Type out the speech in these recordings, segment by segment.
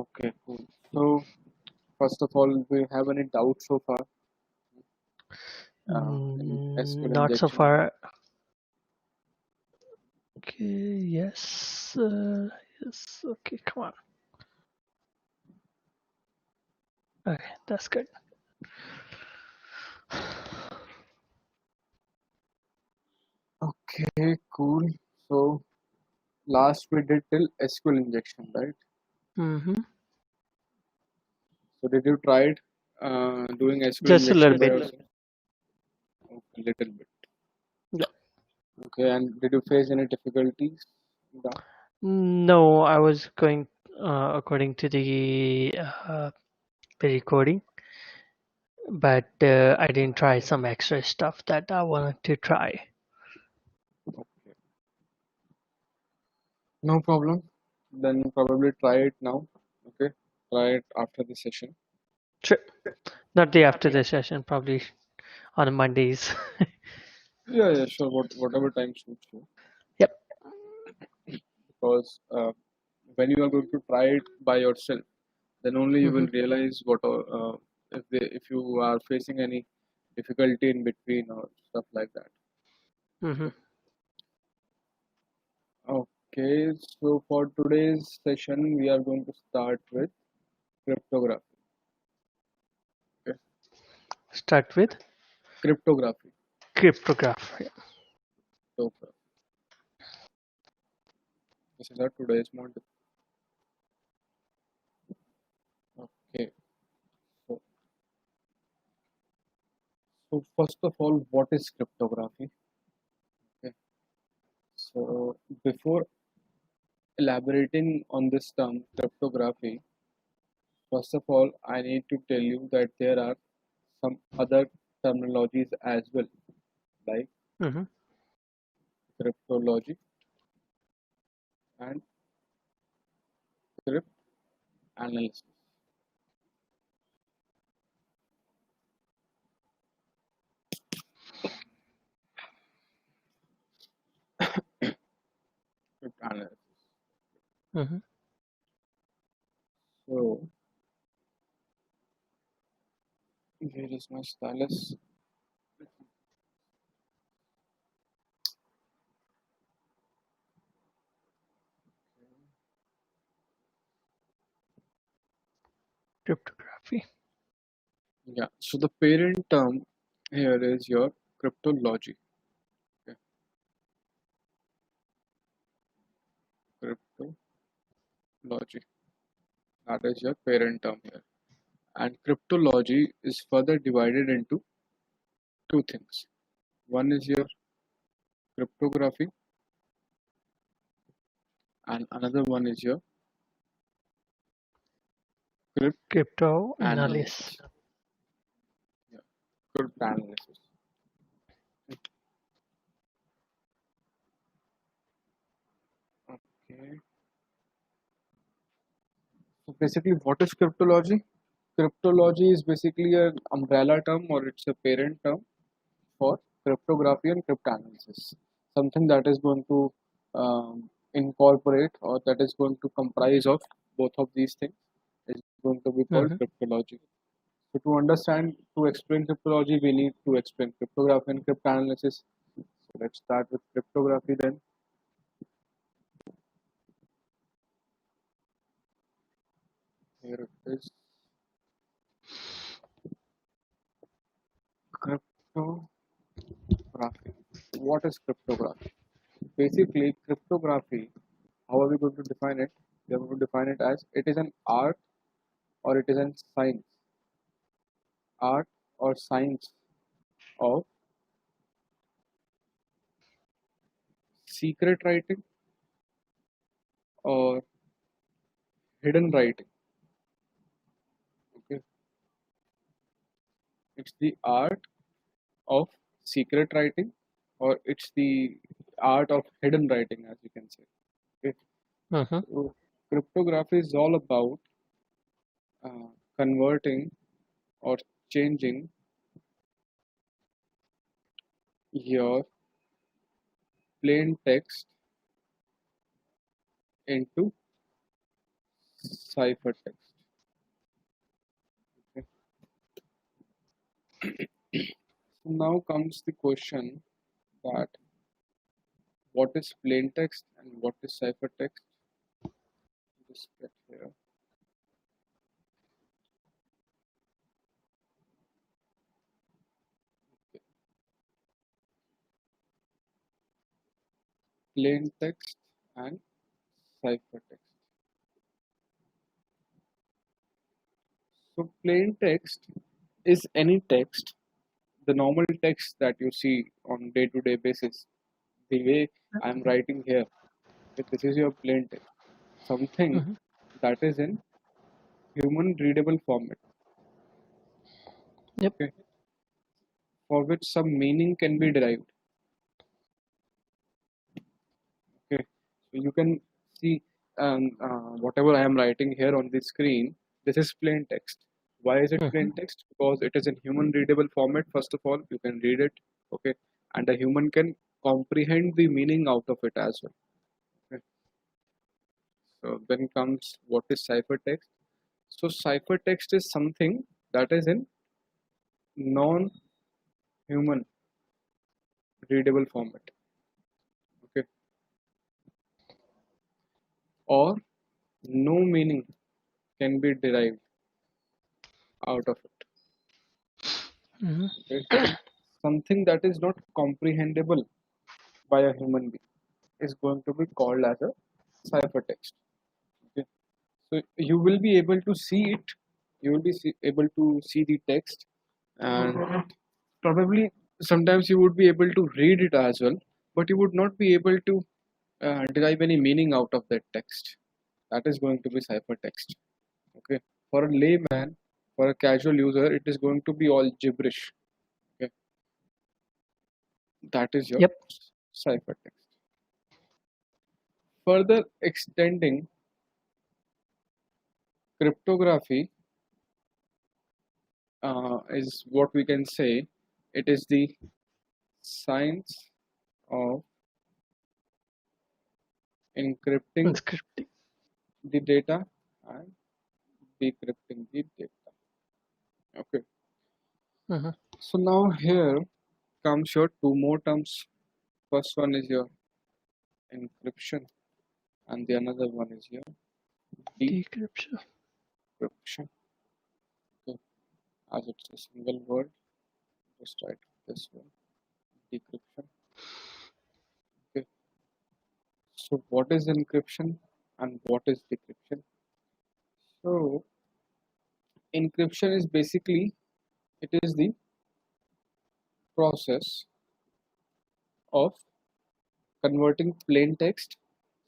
Okay, cool. So first of all, do you have any doubts so far in SQL Not so injection? far. Okay, yes. Yes. Okay, come on. Okay, that's good. Okay, cool. So last we did till SQL injection, right? Mm-hmm. So did you try it doing SQL Just a little injection by bit. yourself? Okay, little bit. Yeah. Okay, and did you face any difficulties in that? No, I was going according to the recording, but I didn't try some extra stuff that I wanted to try. Okay, no problem. Then probably try it now. Okay, try it after the session. Sure. Not the after the session, probably on Mondays. Yeah, sure. Whatever time suits you. Yep. Because when you are going to try it by yourself, then only you will Mm-hmm. realize if you are facing any difficulty in between or stuff like that. Mm-hmm. Okay, so for today's session, we are going to start with cryptography. Okay. Start with Cryptography. cryptography. Cryptography. This is our today's module. Okay. So, so first of all, what is cryptography? Okay. So before elaborating on this term, cryptography, first of all, I need to tell you that there are some other terminologies as well, like Mm-hmm. cryptology and crypt analysis. Crypt analysis. Mm-hmm. So here is my stylus. Cryptography. Yeah. So the parent term here is your cryptology. Okay. Cryptology. That is your parent term here. And cryptology is further divided into two things. One is your cryptography, and another one is your crypt Crypto analysis. analysis. Yeah, crypt analysis. Okay. So basically, what is cryptology? Cryptology is basically an umbrella term or it's a parent term for cryptography and cryptanalysis. Something that is going to incorporate or that is going to comprise of both of these things is going to be called Mm-hmm. cryptology. So to understand, to explain cryptology, we need to explain cryptography and cryptanalysis. So let's start with cryptography then. Here it is. Cryptography. What is cryptography? Basically, cryptography, how are we going to define it? We are going to define it as it is an art or it is an science. Art or science of secret writing or hidden writing. Okay, it's the art of secret writing or it's the art of hidden writing, as you can say. Okay, Mm-hmm. so cryptography is all about uh, converting or changing your plain text into ciphertext. Okay. So now comes the question that what is plaintext and what is ciphertext? Just get here. Okay. Plaintext and ciphertext. So plaintext is any text, the normal text that you see on day-to-day basis. The way I'm writing here, okay, this is your plaintext. Something Mm-hmm. that is in human readable format. Yep. Okay, for which some meaning can be derived. Okay, so you can see whatever I am writing here on the screen. This is plain text. Why is it Mm-hmm. plain text? Because it is in human readable format. First of all, you can read it. Okay, and a human can comprehend the meaning out of it as well. Okay. So then comes what is ciphertext. So ciphertext is something that is in non-human readable format. Okay, or no meaning can be derived out of it. Mm-hmm. Okay, something that is not comprehensible by a human being is going to be called as a ciphertext. Okay, so you will be able to see it. You will be able to see the text, and probably sometimes you would be able to read it as well, but you would not be able to derive any meaning out of that text. That is going to be ciphertext. Okay, for a layman, for a casual user, it is going to be all gibberish. Okay, that is your Yep. ciphertext. Further extending cryptography is what we can say. It is the science of encrypting Unscripted. the data and decrypting the data. Okay, Mm-hmm. so now here comes your two more terms. First one is your encryption, and the another one is your Decryption. decryption. Okay, as it's a single word, just write this one, decryption. Okay, so what is encryption and what is decryption? So encryption is basically it is the process of converting plain text.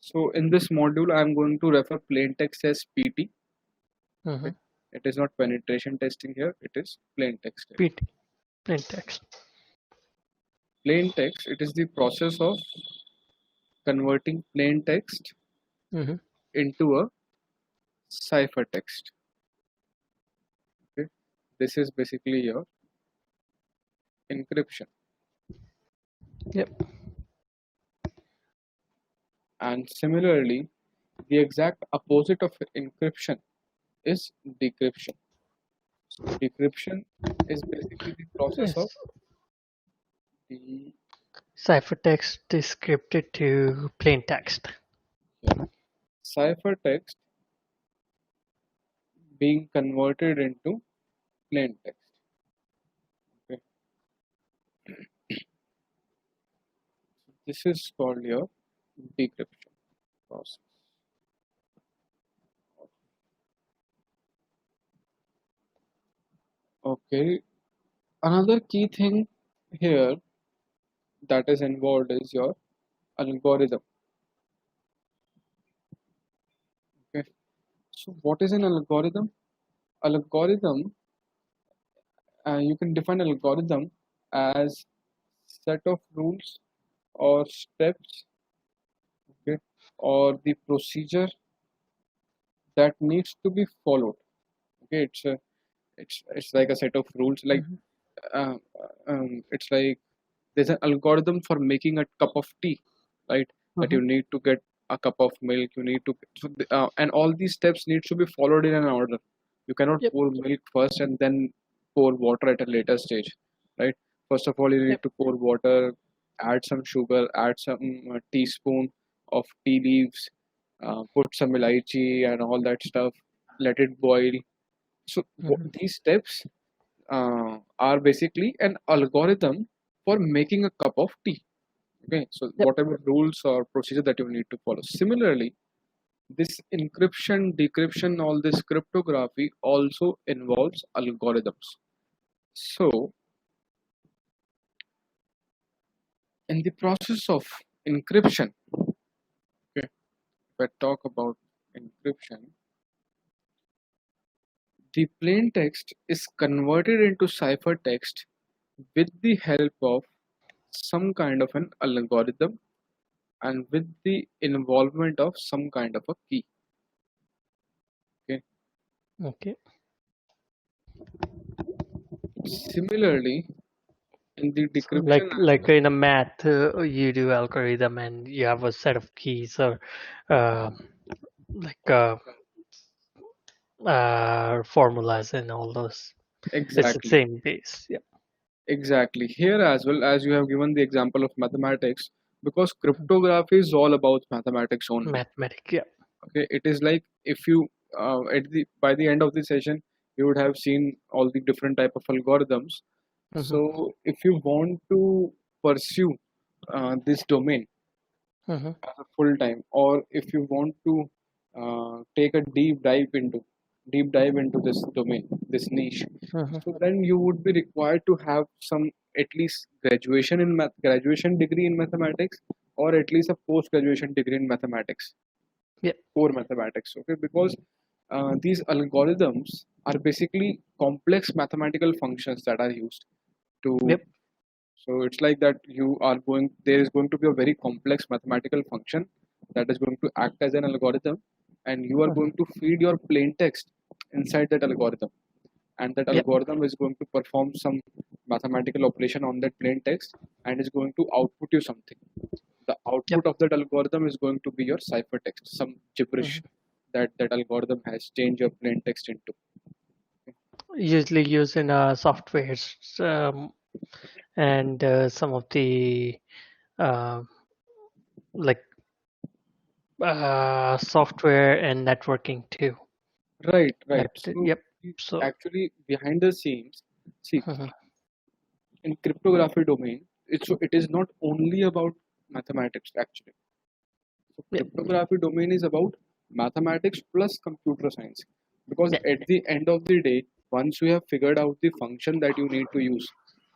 So in this module, I'm going to refer plain text as PT. Mm-hmm. Okay, it is not penetration testing here; it is plain text. PT. Plaintext. Plain text. It is the process of converting plain text Mm-hmm. into a ciphertext. Okay, this is basically your encryption. Yep. And similarly, the exact opposite of encryption is decryption. So decryption is basically the process of Yes. the Ciphertext is scripted to plaintext. ciphertext being converted into plain text. Okay. This is called your decryption process. Okay. Another key thing here that is involved is your algorithm. Okay. So what is an algorithm? Algorithm, you can define algorithm as set of rules or steps, okay, or the procedure that needs to be followed. Okay, it's like a set of rules. Like Mm-hmm. uh, it's like there's an algorithm for making a cup of tea, right? That Mm-hmm. you need to get a cup of milk, you need to, and all these steps need to be followed in an order. You cannot Yep. pour milk first and then pour water at a later stage, right? First of all, you need Yep. to pour water, add some sugar, add some teaspoon of tea leaves, put some elaichi and all that stuff, let it boil. So these steps are basically an algorithm for making a cup of tea. Okay, so Yep. whatever rules or procedure that you need to follow. Similarly, this encryption, decryption, all this cryptography also involves algorithms. So, in the process of encryption, okay, if I talk about encryption, the plain text is converted into ciphertext with the help of some kind of an algorithm and with the involvement of some kind of a key. Okay. Okay. Similarly, in the So decryption as like well, in a math, you do algorithm and you have a set of keys or uh, like formulas and all those. It's the exactly, same base. Yep. exactly. Here as well, as you have given the example of mathematics, because cryptography is all about mathematics only. Mathematic. Yep. Okay, it is like if you at the by the end of the session, you would have seen all the different type of algorithms. Mm-hmm. So if you want to pursue this domain Mm-hmm. as a full time, or if you want to take a deep dive into this domain, this niche, Mm-hmm. so then you would be required to have some at least graduation degree in mathematics, or at least a post graduation degree in mathematics, Yep. core mathematics. Okay, because these algorithms are basically complex mathematical functions that are used to. Yep. So it's like that there is going to be a very complex mathematical function that is going to act as an algorithm, and you are Mm-hmm. going to feed your plain text inside that algorithm, and that Yep. algorithm is going to perform some mathematical operation on that plain text and is going to output you something. The Yep. output of that algorithm is going to be your ciphertext, some gibberish Mm-hmm. that algorithm has changed your plain text into. Usually used in softwares and some of the uh, like software and networking too. Right, right. That So yep. So actually behind the scenes, see, mhm. in cryptography domain, it is not only about mathematics actually. So Yep. cryptography domain is about mathematics plus computer science, because Yep. at the end of the day, once you have figured out the function that you need to use,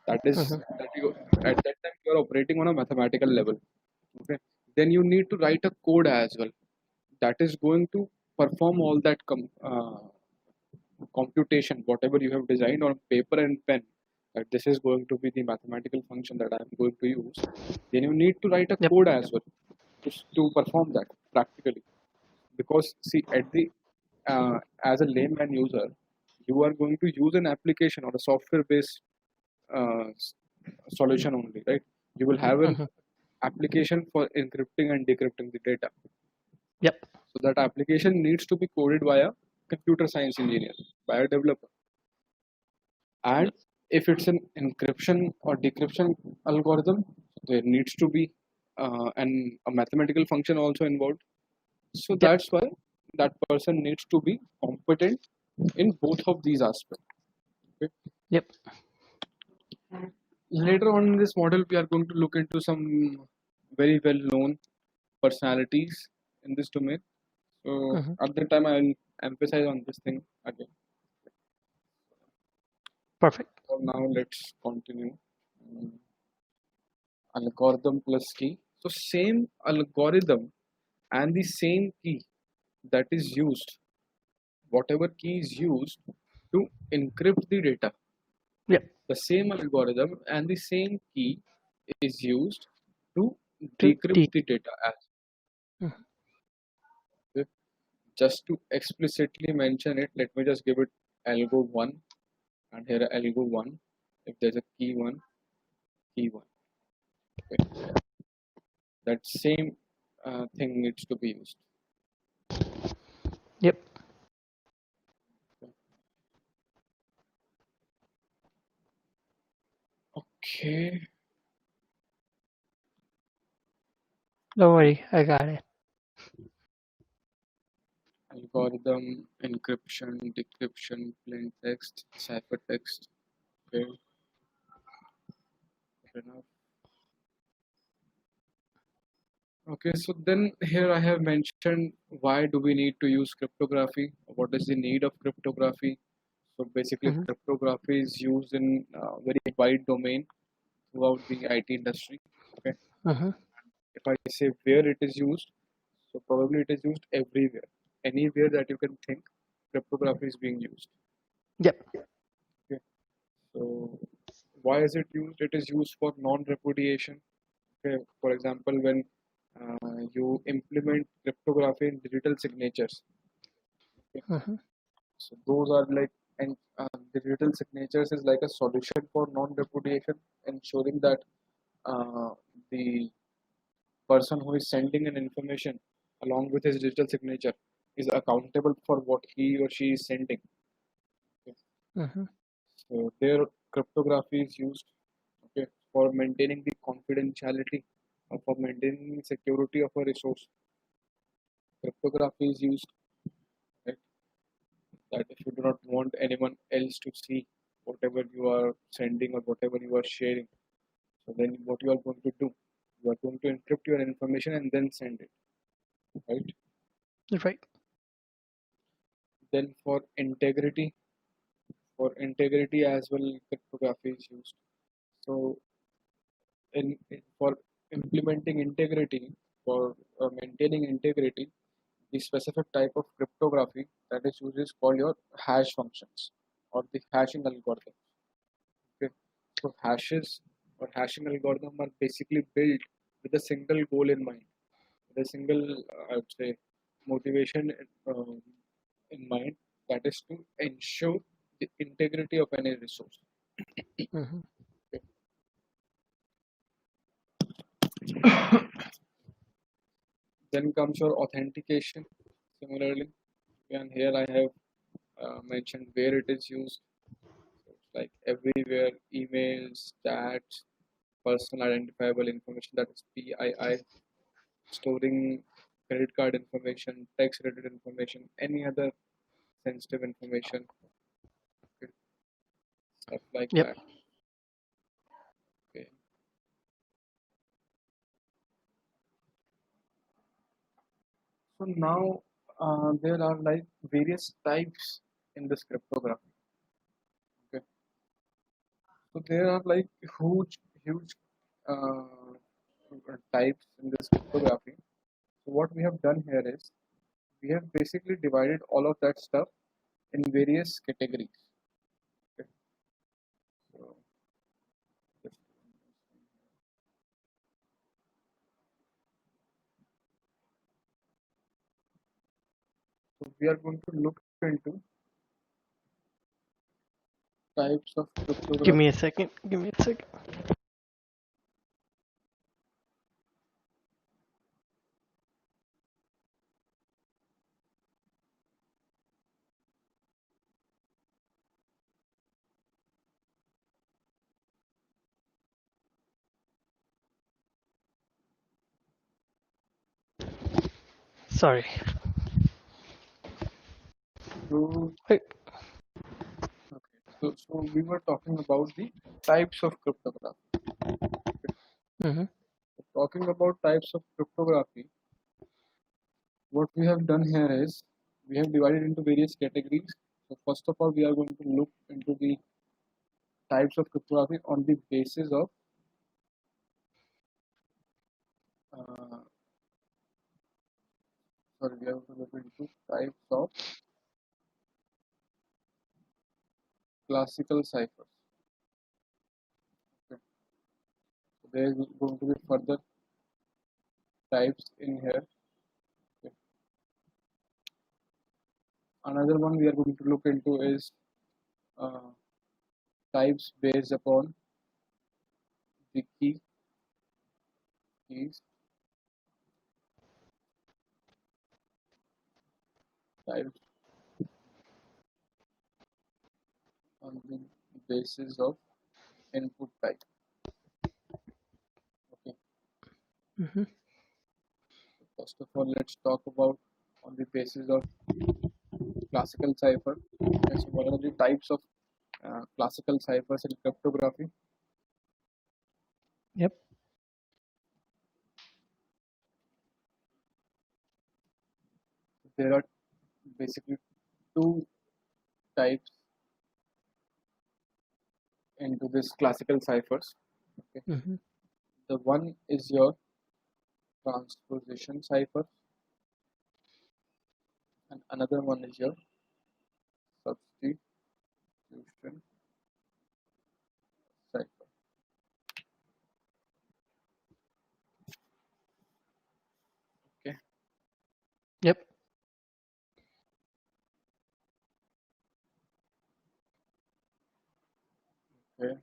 that is Mhm. that you at that time you are operating on a mathematical level. Okay, then you need to write a code as well that is going to perform all that computation, whatever you have designed on paper and pen, that this is going to be the mathematical function that I am going to use, then you need to write a Yep. code as well to perform that practically. Because see, as a layman user, you are going to use an application or a software based solution only, right? You will have an Mhm. application for encrypting and decrypting the data. Yep. So that application needs to be coded by a computer science engineer, by a developer. And if it's an encryption or decryption algorithm, there needs to be a mathematical function also involved. So Yep. that's why that person needs to be competent in both of these aspects. Okay. Yep. Later on in this model, we are going to look into some very well known personalities in this domain. So Mhm. at that time, I'll emphasize on this thing again. Perfect. For now, let's continue. Mm, Algorithm plus key. So same algorithm and the same key that is used, whatever key is used to encrypt the data, Yep. the same algorithm and the same key is used to To decrypt D. the data as Mhm. well. Just to explicitly mention it, let me just give it algo 1 and here algo 1. If there's a key 1, key 1. Okay. That same thing needs to be used. Yep. Okay. Don't worry, I got it. Algorithm, encryption, decryption, plaintext, ciphertext. Okay. Fair enough. Okay, so then here I have mentioned why do we need to use cryptography? What is the need of cryptography? So basically, Mm-hmm. cryptography is used in very wide domain throughout the IT industry. Okay, Mm-hmm. if I say where it is used, so probably it is used everywhere, anywhere that you can think, cryptography is being used. Yep. Okay, so why is it used? It is used for non-repudiation. Okay, for example, when you implement cryptography in digital signatures. Okay, Mm-hmm. so those are like, and digital signatures is like a solution for non-repudiation, ensuring that uh, the person who is sending an information along with his digital signature is accountable for what he or she is sending. Okay. Mm-hmm. So their cryptography is used, okay, for maintaining the confidentiality or for maintaining the security of a resource. Cryptography is used, right, that if you do not want anyone else to see whatever you are sending or whatever you are sharing, so then what you are going to do, you are going to encrypt your information and then send it, right? Right. Then for integrity as well, cryptography is used. So for implementing integrity, for maintaining integrity, the specific type of cryptography that is used is called your hash functions or the hashing algorithm. Okay. So hashes or hashing algorithm are basically built with a single goal in mind, with a single, I would say, motivation in mind, that is to ensure the integrity of any resource. Mm-hmm. Then comes your authentication. Similarly, and here I have mentioned where it is used. So it's like everywhere, emails, chats, personal identifiable information, that is PII, storing credit card information, tax related information, any other sensitive information, okay, stuff like Yep. that. Okay. So now there are like various types in this cryptography. Okay. So there are like huge uh, types in this cryptography. So what we have done here is we have basically divided all of that stuff in various categories. Okay. So, just- so we are going to look into types of Give cryptography. me a second. Give me a second. Sorry. So, Wait. okay. So we were talking about the types of cryptography. Mm-hmm. So talking about types of cryptography, what we have done here is we have divided into various categories. So first of all, we are going to look into the types of cryptography on the basis of uh, sorry, we have to look into types of classical ciphers. Okay. So there is going to be further types in here. Okay. Another one we are going to look into is uh, types based upon the keys. types on the basis of input type. Okay. Mm-hmm. First of all, let's talk about on the basis of classical cipher. Okay, so what are the types of classical ciphers in cryptography? Yep. There are basically two types into this classical ciphers. Okay. Mm-hmm. The one is your transposition cipher, and another one is your substitution cipher. Okay. Yep. Okay.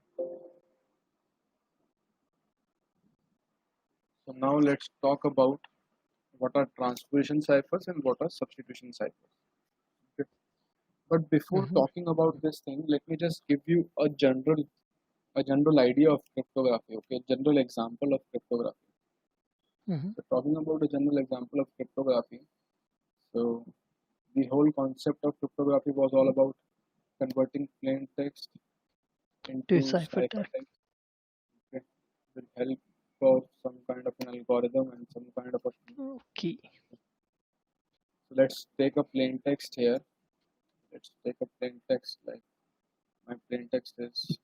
So now let's talk about what are transposition ciphers and what are substitution ciphers. Okay. But before Mm-hmm. talking about this thing, let me just give you a general idea of cryptography. Okay, general example of cryptography. Mm-hmm. So talking about a general example of cryptography. So the whole concept of cryptography was all about converting plain text To into ciphertext. ciphertext, okay, with help of some kind of an algorithm and some kind of a key. Key. So let's take a plain text here. Let's take a plain text, like my plain text is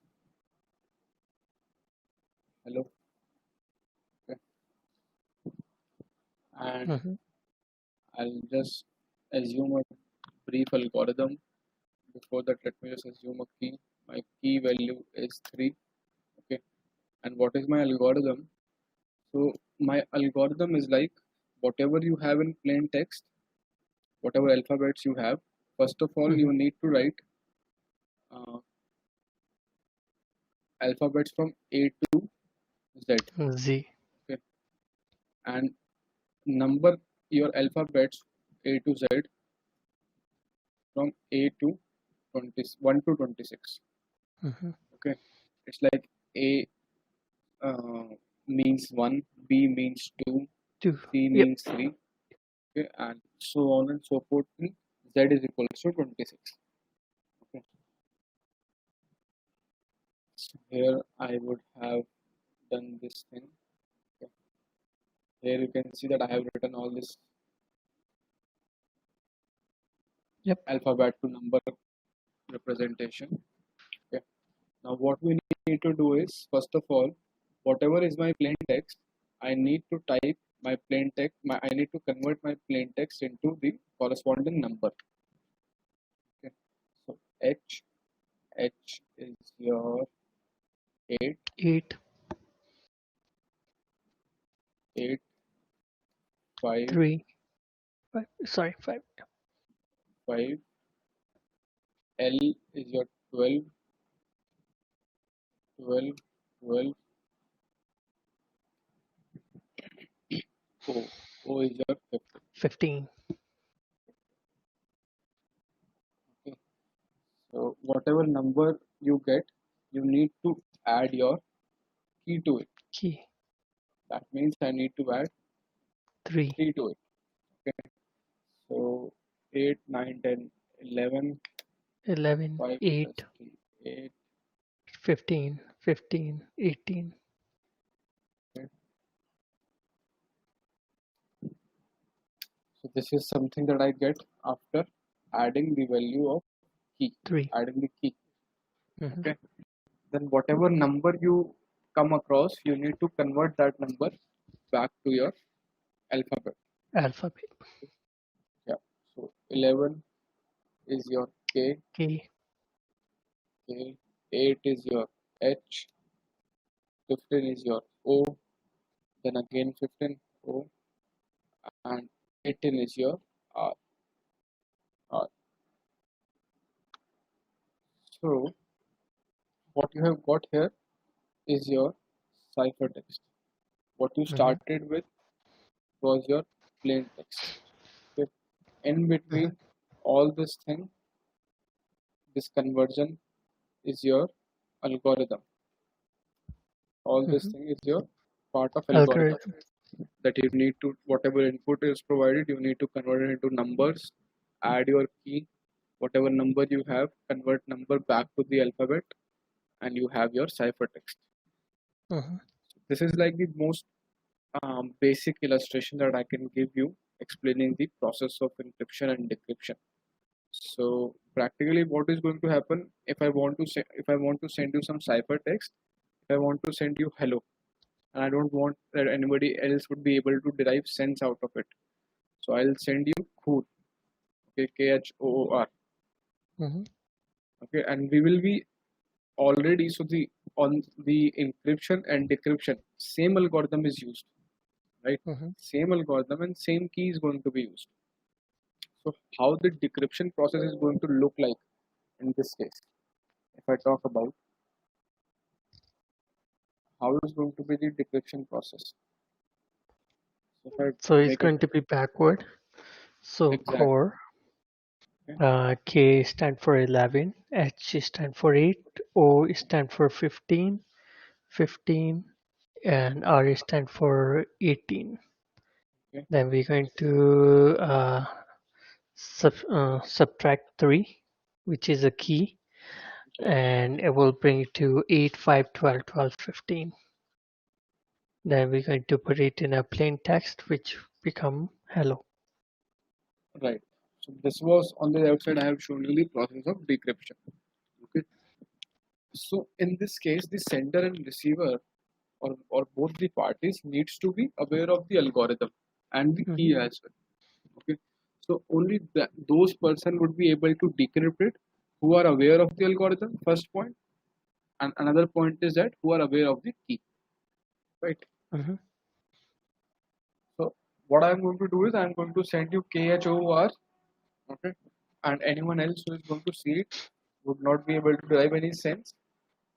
hello. Okay. And Mm-hmm. I'll just assume a brief algorithm. Before that, let me just assume a key. My key value is 3. Okay. And what is my algorithm? So my algorithm is like whatever you have in plain text, whatever alphabets you have, first of all, Mm-hmm. you need to write uh, alphabets from A to Z. Z. Okay. And number your alphabets A to Z from A to 1 to 26. Mm-hmm. Okay. It's like A means 1, B means 2, 2. C Yep. means 3, okay, and so on and so forth till Z is equals to 26. Okay. So here I would have done this thing. Okay. Here you can see that I have written all this Yep. alphabet to number representation. Okay. Now what we need to do is, first of all, whatever is my plain text, I need to type my plain text. I need to convert my plain text into the corresponding number. Okay. So H is your 8, 8. 8, 5, 3. 5. Sorry, 5. 5. L is your 12, 12, 12. O is your 15. 15. Okay. So whatever number you get, you need to add your key to it. Key. That means I need to add 3. 3 to it. Okay. So 8, 9, 10, 11, 11. 5 plus 8. 3, 8. 15. 15. 18. Okay. So this is something that I get after adding the value of key, 3. adding the key. Mm-hmm. Okay. Then whatever number you come across, you need to convert that number back to your alphabet. Alphabet. Yeah. So 11 is your K, K. K. 8 is your H, 15 is your O, then again 15 O, and 18 is your R. R. So what you have got here is your ciphertext. What you Mm-hmm. started with was your plain text. Okay. In between, all this thing, this conversion is your algorithm. All this thing is your part of algorithm Algorithm. that you need to, whatever input is provided, you need to convert it into numbers, add your key, whatever number you have, convert number back to the alphabet, and you have your ciphertext. This is like the most basic illustration that I can give you explaining the process of encryption and decryption. So practically what is going to happen if I want to send you some ciphertext, if I want to send you hello, and I don't want that anybody else would be able to derive sense out of it. So I'll send you Khoor, okay, Khoor, okay, and we will be already, so the on the encryption and decryption, same algorithm is used, right? Same algorithm and same key is going to be used. So how the decryption process is going to look like in this case, if I talk about how is going to be the decryption process. So it's going to be backward. So exact, core, K stand for 11, H stand for 8, O stand for 15, 15, and R stand for 18. okay, Then we're going to subtract 3, which is a key, and it will bring it to 8, 5, 12, 12, 15. Then we're going to put it in a plain text, which become hello. right. So this was on the outside. I have shown you the process of decryption. Okay. So in this case, the sender and receiver, or both the parties, needs to be aware of the algorithm and the key as well. Okay. So only those person would be able to decrypt it who are aware of the algorithm. First point, and another point is that who are aware of the key, right? So what I'm going to do is I'm going to send you KHOR, okay, and anyone else who is going to see it would not be able to derive any sense,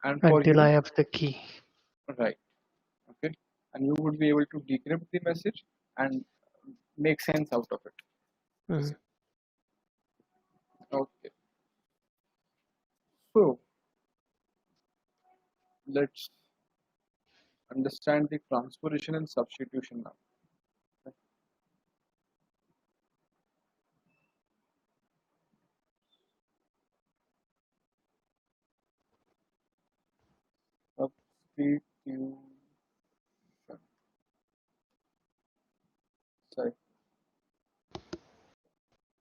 and for Until you, I have the key. right, okay, and you would be able to decrypt the message and make sense out of it. Okay, so let's understand the transpiration and substitution now. Substitution, sorry,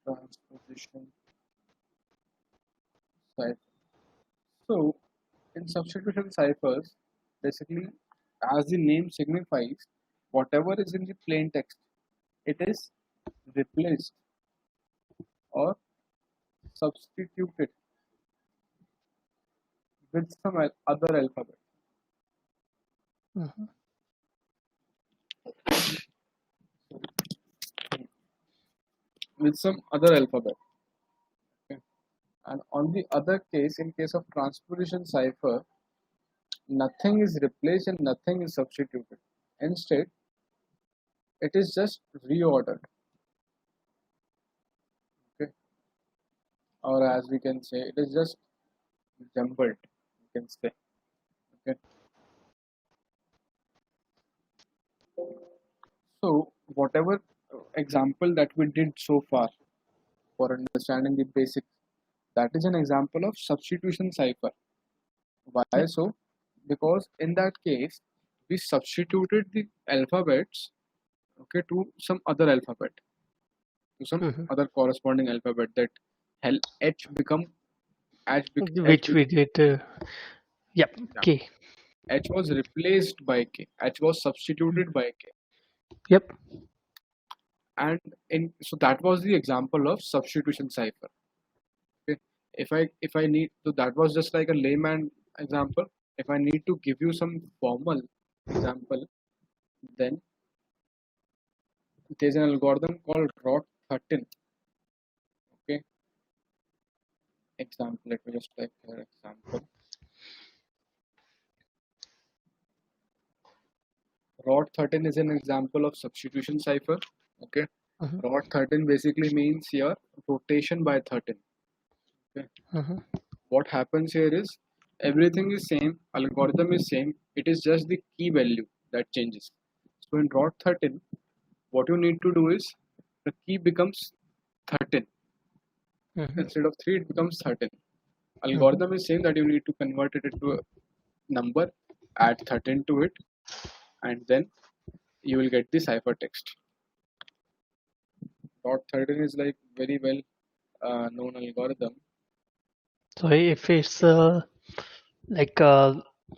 transposition cipher. So in substitution ciphers, basically, as the name signifies, whatever is in the plain text, it is replaced or substituted with some other alphabet. With some other alphabet. Okay. And on the other case, in case of transposition cipher, nothing is replaced and nothing is substituted. Instead, it is just reordered. Okay. Or as we can say, it is just jumbled, you can say. Okay. So whatever example that we did so far for understanding the basics, that is an example of substitution cipher. Why so? Because in that case, we substituted the alphabets, okay, to some other alphabet, to some other corresponding alphabet, that H become Which we did. Yep. K. H was replaced by K. H was substituted by K. Yep. And so that was the example of substitution cipher. Okay. If I need, so that was just like a layman example. If I need to give you some formal example, then there's an algorithm called ROT 13. Okay. Example, let me just type here example. ROT 13 is an example of substitution cipher. Okay. Rot 13 basically means your rotation by 13. Okay. What happens here is everything is same, algorithm is same, it is just the key value that changes. So in Rot 13, what you need to do is the key becomes 13. Instead of 3, it becomes 13. Algorithm is saying that you need to convert it into a number, add 13 to it, and then you will get the ciphertext. Rot 13 is like very well known algorithm. So if it's like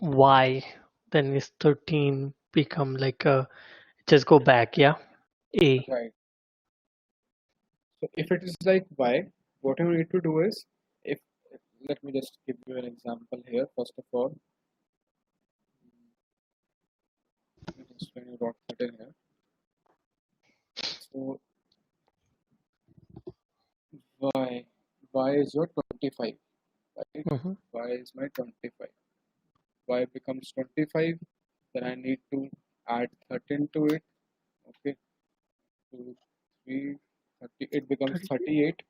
y, then it's 13 become like just go back, yeah, a. Right. So if it is like y, what you need to do is, if let me just give you an example here. First of all, let me explain you Rot 13 here. So y is your 25, right? Y is my 25. Y becomes 25. Then I need to add 13 to it. Okay, 2, 3, 30. It becomes 38,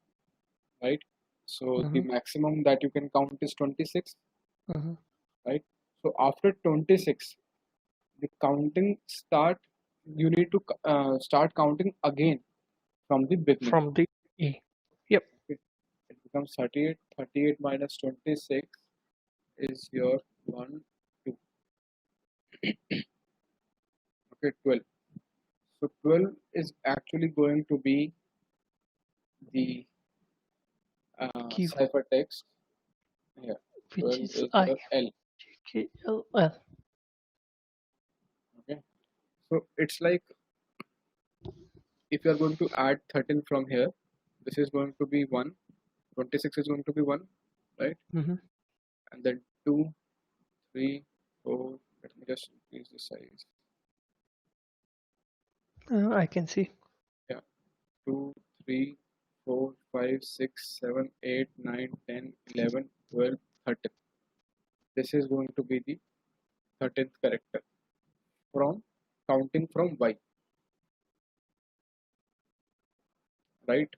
right? So the maximum that you can count is 26, right? So after 26, the counting start. You need to start counting again from the beginning. From the a. Yep. Okay. It becomes 38. 38 minus 26 is your 1, 2. Okay, 12. So 12 is actually going to be the ciphertext here. 12 Which is is I. your L. K, L, L. Okay. So it's like if you are going to add 13 from here, this is going to be 1. 26 is going to be 1, right? And then 2, 3, 4. Let me just increase the size. I can see. Yeah. 2, 3, 4, 5, 6, 7, 8, 9, 10, 11, 12, 13. This is going to be the 13th character from counting from Y, right?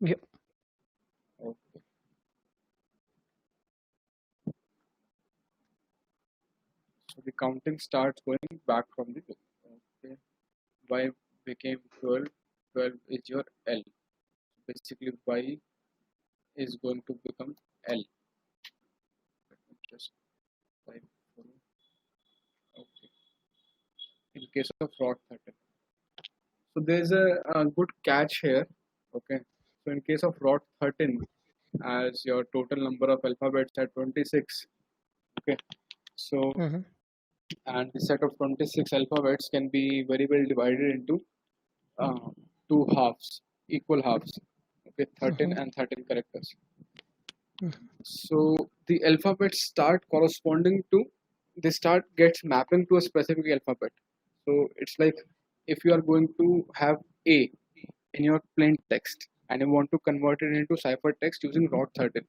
Yep. Okay. So the counting starts going back from the beginning. Okay. Y became 12. 12 is your L. Basically, Y is going to become L. Let me just type for you. Okay. In case of Rot 13. So there's a good catch here. Okay. So in case of Rot 13, as your total number of alphabets at 26. Okay. So and the set of 26 alphabets can be very well divided into two halves, equal halves. Okay, 13 and 13 characters. So the alphabets start corresponding to, they start gets mapping to a specific alphabet. So it's like if you are going to have A in your plain text and you want to convert it into ciphertext using Rot 13,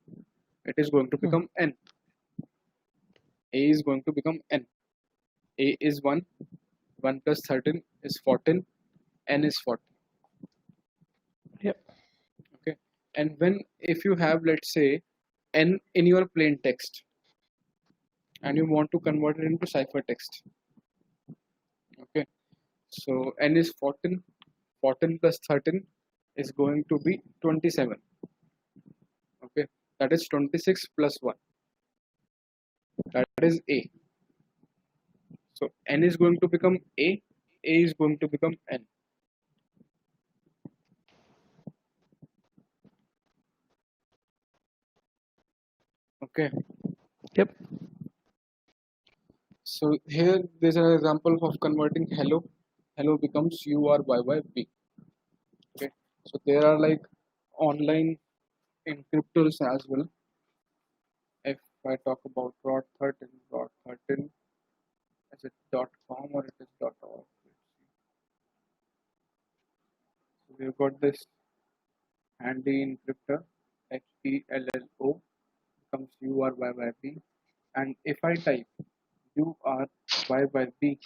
it is going to become N. A is going to become N. A is 1, 1 plus 13 is 14, N is 40. Yep. Okay, and when if you have, let's say, N in your plain text and you want to convert it into ciphertext. Okay, so N is 14, 14 plus 13 is going to be 27. Okay, that is 26 plus 1, that is A. So N is going to become A is going to become N. Okay. Yep. So here there's an example of converting hello. Hello becomes URYYB. Okay. So there are like online encryptors as well. If I talk about Rot 13, Rot 13 is it .com or it is .org? So we've got this handy encryptor HELLO becomes URYYB, and if I type URYYB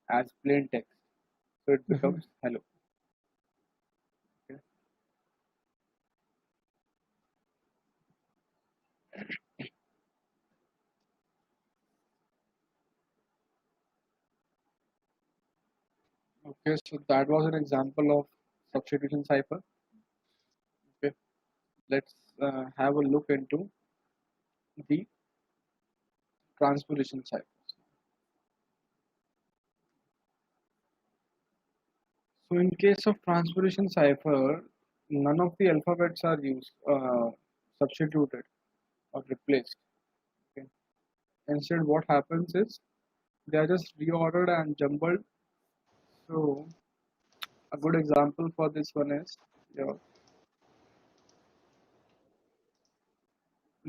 as plain text, so it becomes hello. Okay, so that was an example of substitution cipher. Okay, let's have a look into the transposition cipher. So in case of transposition cipher, none of the alphabets are used, substituted or replaced. Okay. Instead, what happens is they are just reordered and jumbled. So a good example for this one is your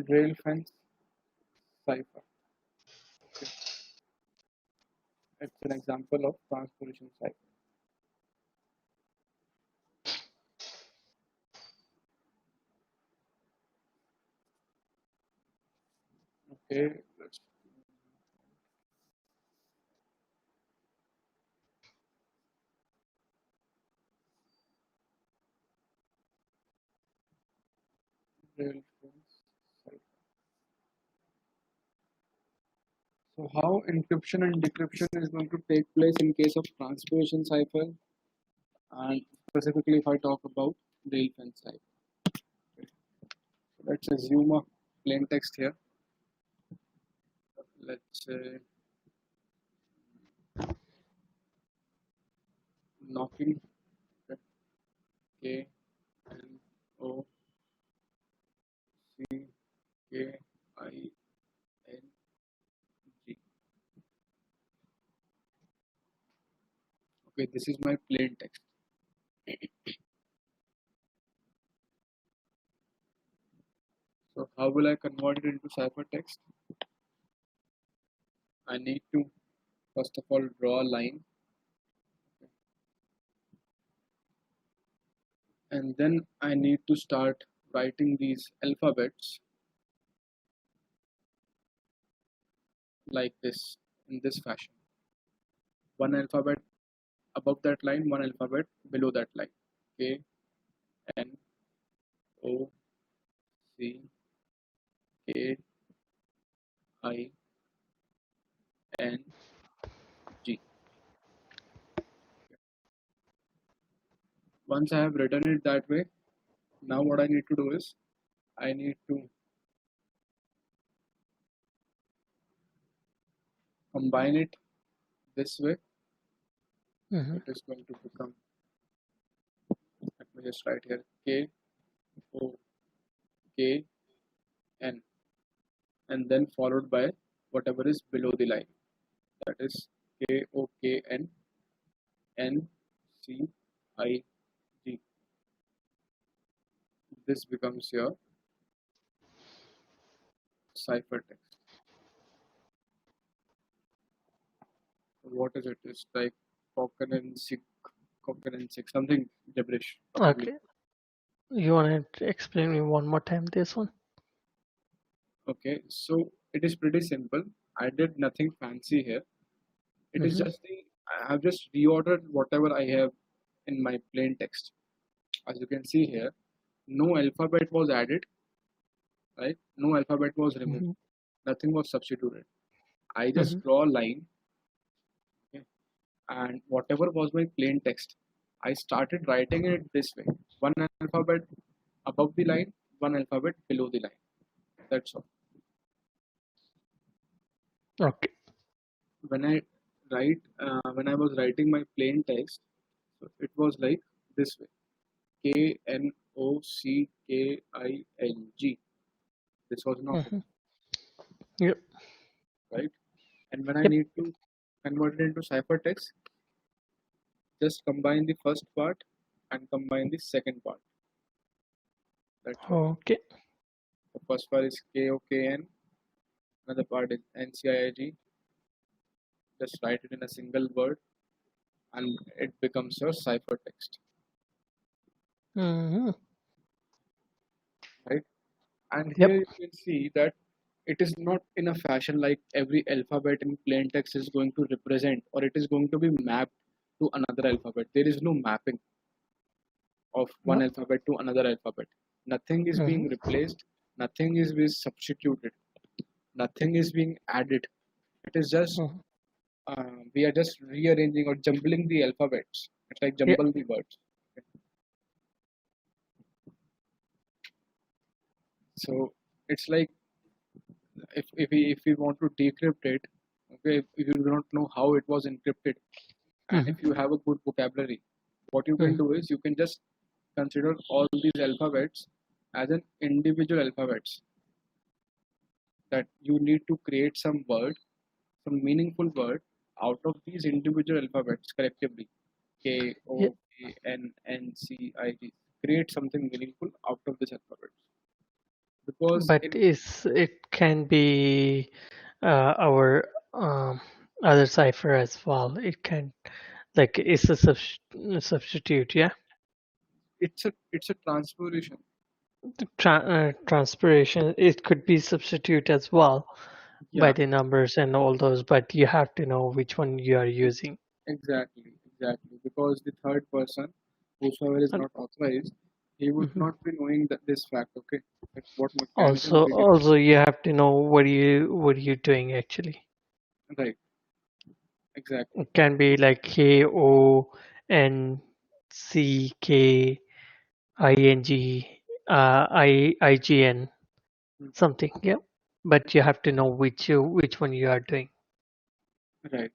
rail fence cipher. Okay. It's an example of transposition cipher. Okay, let's rail fence cipher. So how encryption and decryption is going to take place in case of transposition cipher, and specifically if I talk about rail fence cipher. Okay. So let's assume a plain text here. Let's say knocking. Okay. K N O C K I N G. Okay, this is my plain text. So how will I convert it into ciphertext? I need to first of all draw a line, and then I need to start writing these alphabets like this, in this fashion. One alphabet above that line, one alphabet below that line. K N O C K I N G. Once I have written it that way, now what I need to do is I need to combine it this way. It is going to become, let me just write here, K O K N, and then followed by whatever is below the line, that is K O K N N C I G. This becomes your ciphertext. What is it? It's like Cocknensik, something gibberish. Okay. You want to explain me one more time this one? Okay, so it is pretty simple. I did nothing fancy here. It is just I have just reordered whatever I have in my plain text. As you can see here, no alphabet was added, right? No alphabet was removed. Nothing was substituted. I just draw a line, okay, and whatever was my plain text, I started writing it this way: one alphabet above the line, one alphabet below the line. That's all. Okay. When I when I was writing my plain text, so it was like this way: K N O C K I N G. This was knocking, Yep. right? And when I Yep. need to convert it into ciphertext, just combine the first part and combine the second part. That's all. Okay. The first part is KOKN, another part is NCIIG. Just write it in a single word and it becomes your ciphertext, right? And here Yep. you can see that it is not in a fashion like every alphabet in plain text is going to represent or it is going to be mapped to another alphabet. There is no mapping of one alphabet to another alphabet. Nothing is being replaced, nothing is being substituted, nothing is being added. It is just we are just rearranging or jumbling the alphabets. It's like Yeah. jumble the words. So it's like if we want to decrypt it, okay, if you do not know how it was encrypted, and Mhm. if you have a good vocabulary, what you can Mhm. do is you can just consider all these alphabets as an individual alphabets, that you need to create some word, some meaningful word out of these individual alphabets collectively. K, Yeah. O, K, N, N, C, I, G. Create something meaningful out of this alphabets. Because But in it can be our other cipher as well. It can like it's a substitute. Yeah. it's a transposition. Transpiration. It could be substitute as well by Yeah, the numbers and all those, but you have to know which one you are using. exactly. Because the third person, whosoever is And not authorized, he would mhm. not be knowing that this fact. Okay, that what mechanism Also, we did. you have to know what are you doing actually. Right, exactly. It can be like KONCKING, IIGN, Mm, something. Yep. But you have to know which one you are doing right.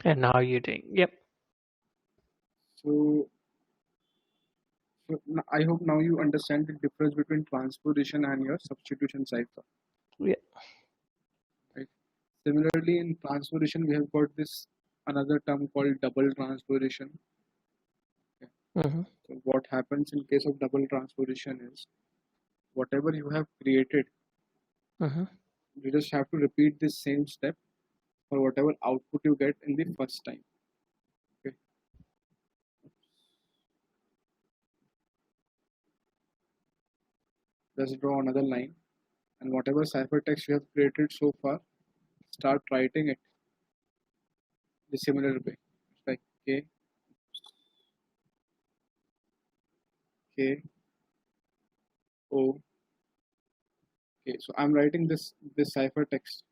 and how you're doing. Yep. So, I hope now you understand the difference between transposition and your substitution cipher. Yeah. Right. Similarly, in transposition, we have got this another term called double transposition. Okay. Mm-hmm. So what happens in case of double transposition is whatever you have created, Mm-hmm. you just have to repeat this same step for whatever output you get in the first time. Okay. Just draw another line, and whatever ciphertext you have created so far, start writing it the similar way. It's like K, K, O, K. So I'm writing this ciphertext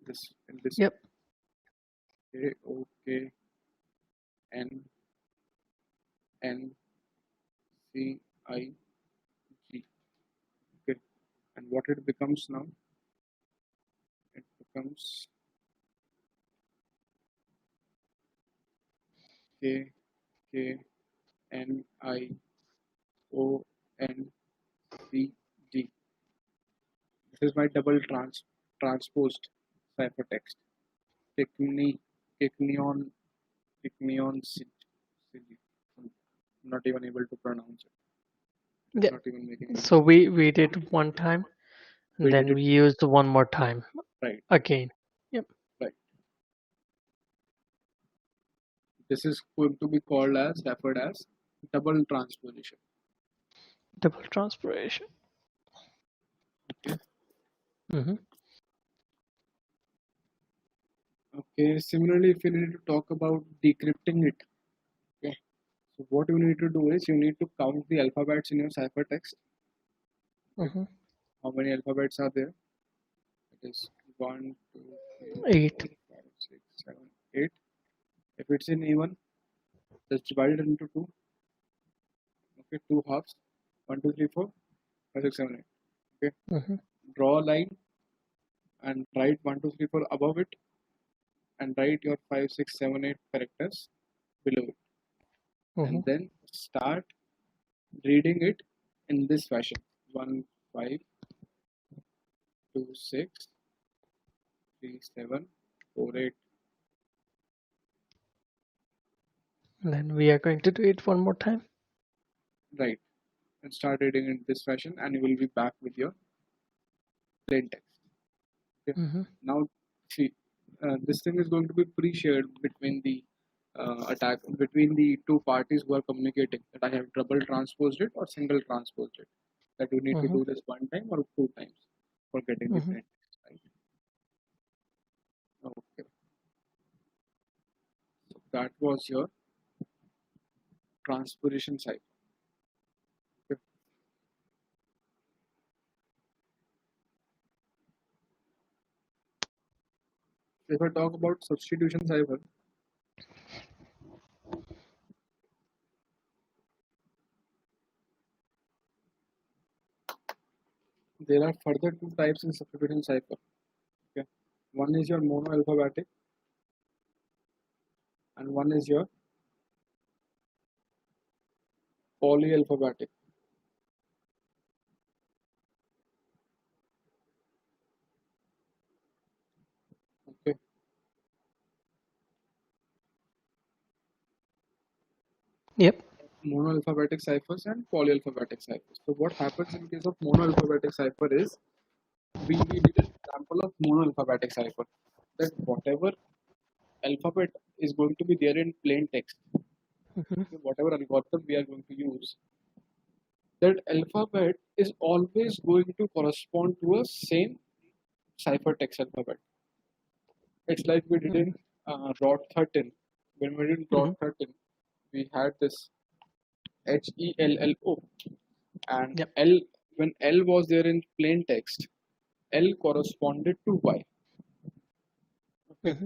this in this way. Yep. K, O, K, N, N, C, I, G. Okay. And what it becomes now? It becomes K, K, N, I, O, N, C, G. This is my double transposed ciphertext. Techni, Technion, Technion, Sig. I'm not even able to pronounce it. It's Yep. not even making any So sense. we did one time and We did then it we used one more time right, again. Yep. right. This is going to be called as referred as double transposition. Double transpiration. Okay. Mm-hmm. Okay. Similarly, if you need to talk about decrypting it, okay. So what you need to do is you need to count the alphabets in your ciphertext. Okay. Mm-hmm. How many alphabets are there? It is 1, 2, 3, 4, 8. 5, 6, 7, 8. If it's in even, just divide it into two. Okay, two halves. 1, 2, 3, 4, 5, 6, 7, 8. Okay. Mm-hmm. Draw a line and write 1, 2, 3, 4 above it, and write your 5, 6, 7, 8 characters below it. Mm-hmm. And then start reading it in this fashion: 1, 5, 2, 6, 3, 7, 4, 8. And then we are going to do it one more time. Right. And start reading in this fashion, and you will be back with your plain text. Okay. Mm-hmm. Now, see, this thing is going to be pre-shared between the between the two parties who are communicating, that I have double transposed it or single transposed it. That you need to Mm-hmm. do this one time or two times for getting the Mm-hmm. plain text, right? Okay. So that was your transpiration cycle. Okay. If I talk about substitution cipher, there are further two types in substitution cipher. Okay, one is your monoalphabetic, and one is your polyalphabetic. Okay, Yep. monoalphabetic ciphers and polyalphabetic ciphers. So what happens in case of monoalphabetic cipher is we did an example of monoalphabetic cipher, that whatever alphabet is going to be there in plain text, whatever algorithm we are going to use, that alphabet is always going to correspond to a same ciphertext alphabet. It's like we did in ROT 13. When we did ROT 13, we had this HELLO, and Yep. L, when L was there in plain text, L corresponded to Y. Okay.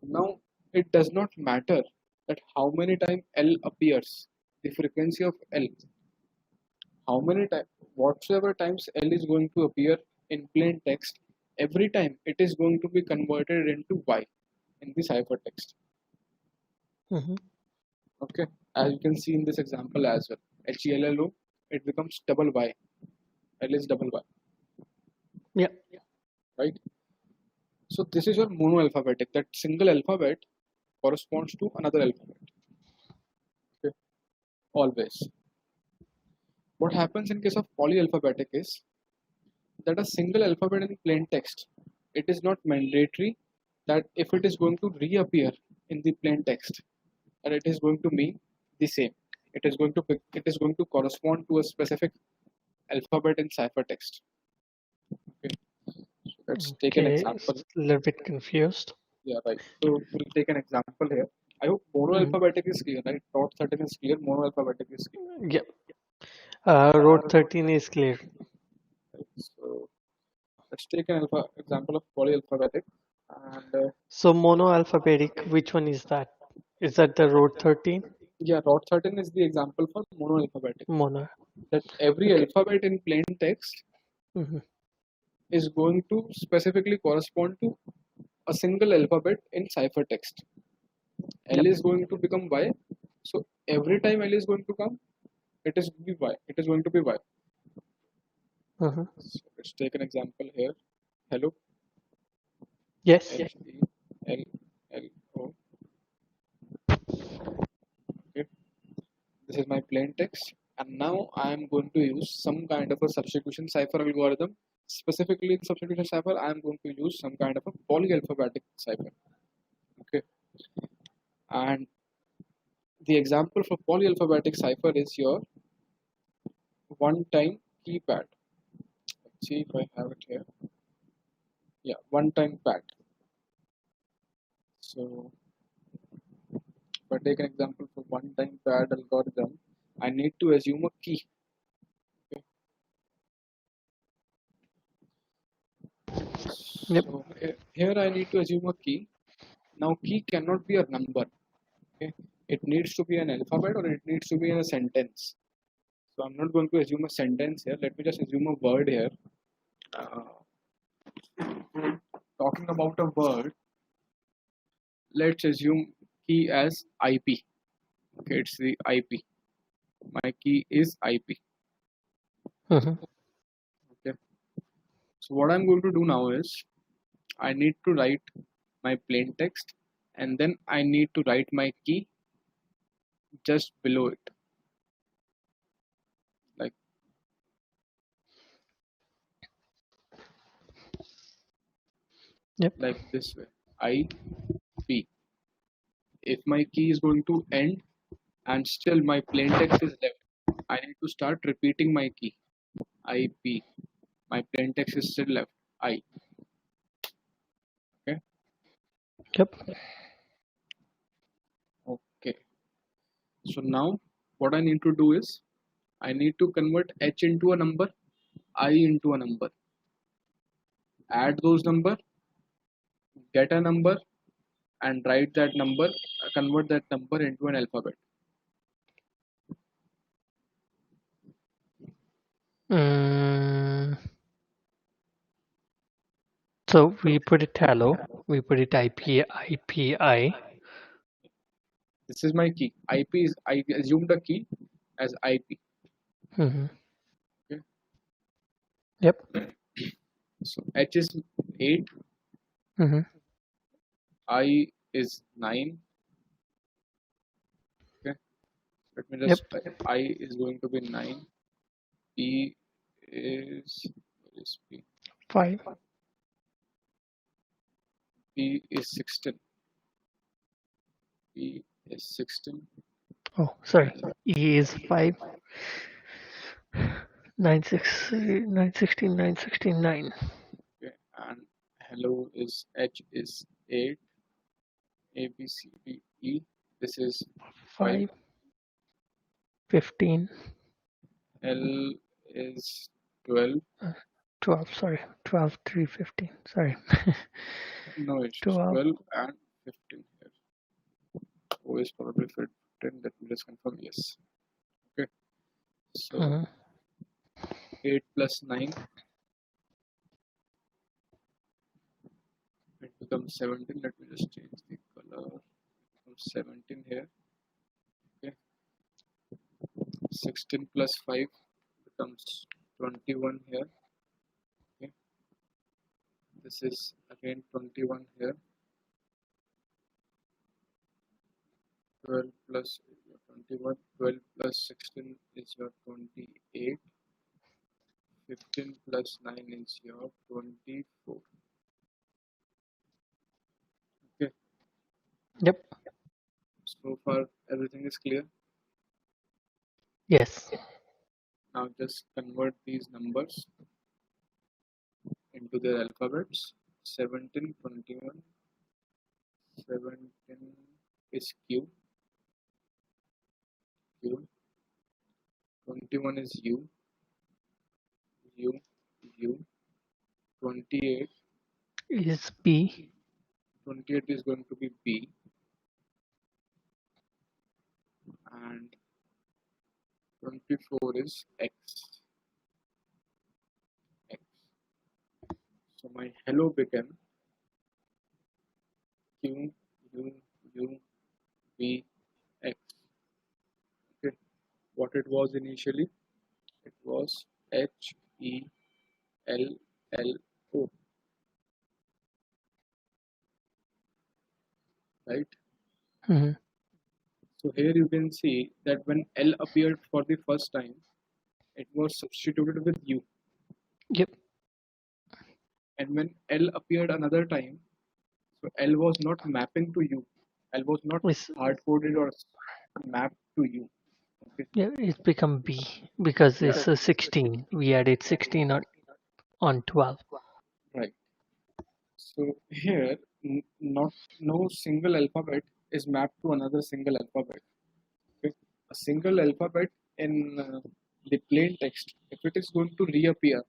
Now it does not matter that how many times L appears, the frequency of L, how many times, whatsoever times L is going to appear in plain text, every time it is going to be converted into Y in the ciphertext. Okay, as you can see in this example as well, HELLO, it becomes double Y, L is double Y. Yeah. Right? So this is your monoalphabetic, that single alphabet corresponds to another alphabet. Okay, always. What happens in case of polyalphabetic is that a single alphabet in plain text, it is not mandatory that if it is going to reappear in the plain text, that it is going to mean the same. It is going to correspond to a specific alphabet in ciphertext. Okay, so let's take an example. A little bit confused. Yeah, right. So we'll take an example here. I hope monoalphabetic is clear, right? ROT 13 is clear, monoalphabetic is clear. Yep. ROT 13 is clear. Right. So let's take an example of polyalphabetic. And so monoalphabetic, which one is that? Is that the ROT 13? yeah, ROT 13 is the example for monoalphabetic. Mono. That every alphabet in plain text is going to specifically correspond to a single alphabet in ciphertext. L is going to become Y. So every time L is going to come, it is Y. It is going to be Y. So let's take an example here. Hello. Yes. HELLO. Okay. This is my plain text, and now I am going to use some kind of a substitution cipher algorithm. Specifically in substitution cipher, I am going to use some kind of a polyalphabetic cipher. Okay. And the example for polyalphabetic cipher is your one-time keypad. Let's see if I have it here. Yeah, one-time pad. So if I take an example for one-time pad algorithm, I need to assume a key. Okay. Yep. So here I need to assume a key. Now key cannot be a number. Okay. It needs to be an alphabet or it needs to be in a sentence. So I'm not going to assume a sentence here. Let me just assume a word here. Talking about a word, let's assume key as IP. Okay, it's the IP. My key is IP. Okay. So what I'm going to do now is I need to write my plain text, and then I need to write my key just below it, like like this way, IP. If my key is going to end and still my plain text is left, I need to start repeating my key, IP. My plain text is still left, I. Okay. Yep. Okay. So now what I need to do is I need to convert H into a number, I into a number, add those numbers, get a number, and write that number, convert that number into an alphabet. So we put it hello, we put it IPI. This is my key. IP is, I assume the key as IP. Mm-hmm. Okay. Yep. So H is 8. Mm-hmm. I is 9. Okay. Let me just, I is going to be 9. P is, where is P? 5. P is 16. P is 16. Oh, sorry. E is 5. 916, 916, 969. Okay. And hello is H is 8. A, B, C, D, E. This is 5. 5. 15. L is 12. 12, sorry. 12, 3, 15. Sorry. No issues. 12. 12 and 15 here. O is probably 15. Let me just confirm. Yes. Okay. So 8 plus 9. It becomes 17. Let me just change the color. It becomes 17 here. Okay. 16 plus 5 becomes 21 here. Okay. This is again 21 here. 12 plus 21. 12 plus 16 is your 28. 15 plus 9 is your 24. Okay. Yep. So far everything is clear. Yes. Now just convert these numbers into their alphabets. 17, 21. 17 is Q. Q. 21 is U. U. U. 28. Is B. 28 is going to be B. And 24 is X. X. So my hello became Q, U, U, V, X. Okay. What it was initially? It was H, E, L, L, O. Right? Mm-hmm. So here you can see that when L appeared for the first time, it was substituted with U. Yep. And when L appeared another time, so L was not mapping to U. L was not hard-coded or mapped to U. Okay. Yeah, it's become B because it's a 16. We added 16 on 12. Right. So here, no single alphabet is mapped to another single alphabet. Okay. A single alphabet in the plain text, if it is going to reappear,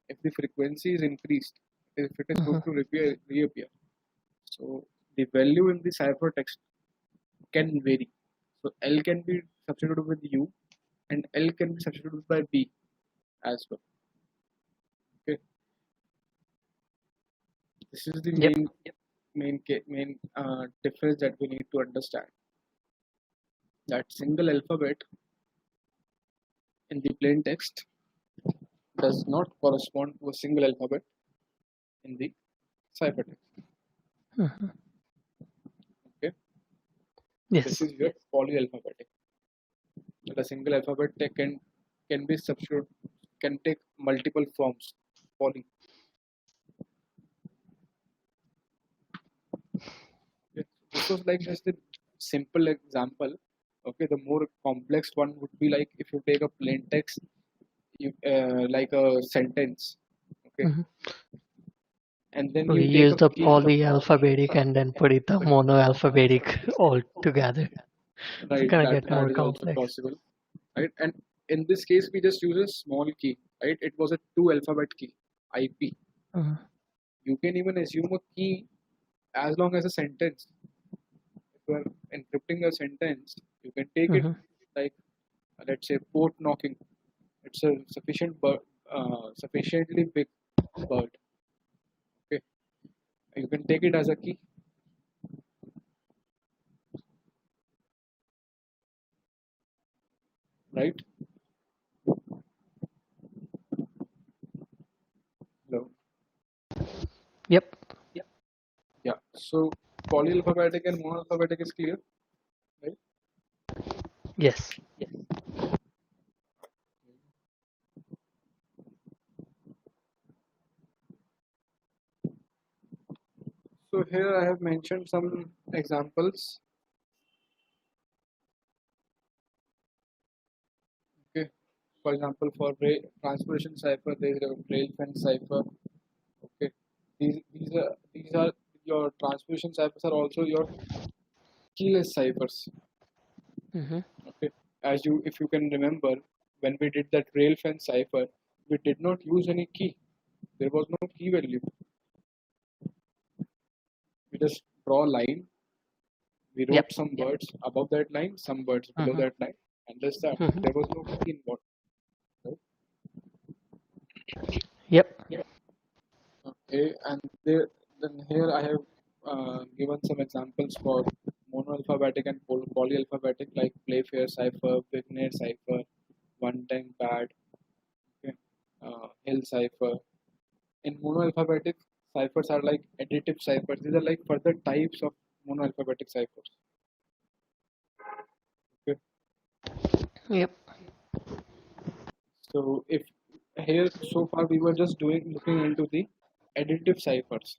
if the frequency is increased, if it is going to reappear, so the value in the ciphertext can vary. So L can be substituted with U, and L can be substituted by B as well. Okay, this is the main difference that we need to understand. That single alphabet in the plain text does not correspond to a single alphabet in the ciphertext. Okay. Yes. This is your polyalphabetic. The single alphabet can be substituted, can take multiple forms. Poly. Okay. This was like just a simple example. Okay, the more complex one would be like if you take a plain text, you like a sentence. Okay. And then We you take use the polyalphabetic and then put it the monoalphabetic all together. right, It's gonna that get more is also complex. possible. Right, and in this case we just use a small key. Right, it was a 2-alphabet key, IP. You can even assume a key as long as a sentence. you are encrypting a sentence, you can take it Mm-hmm. like, let's say, port knocking. It's a sufficiently big bird. Okay, you can take it as a key, right? Hello. Yep. Yeah. So polyalphabetic and monoalphabetic is clear, right? Yes. So here I have mentioned some examples. Okay. For example, for transpiration cipher, there is a rail fence cipher. Okay. These are your transpiration ciphers are also your keyless ciphers. Mm-hmm. Okay. As you, if you can remember, when we did that rail fence cipher, we did not use any key. There was no key value. We just draw a line. We Yep. wrote some words above that line, some words below Mm-hmm. that line, and just that. Mm-hmm. There was no key involved. Right? Yep. Okay, and there, then here I have given some examples for monoalphabetic and polyalphabetic, like Playfair cipher, Beginner cipher, one time pad, okay, Hill cipher. In monoalphabetic, ciphers are like additive ciphers. These are like further types of monoalphabetic ciphers. Okay, Yep. so if here so far we were just looking into the additive ciphers.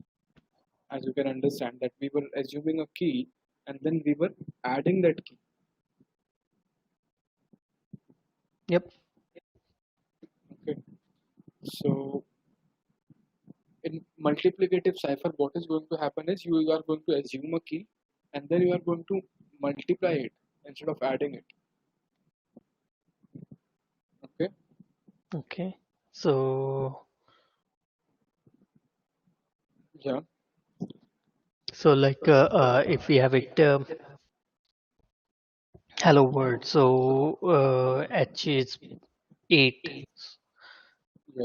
As you can understand that we were assuming a key and then we were adding that key. Yep. Okay, so in multiplicative cipher, what is going to happen is you are going to assume a key and then you are going to multiply it instead of adding it. Okay, Okay. So yeah, like if we have it hello world, so H is 8 yes,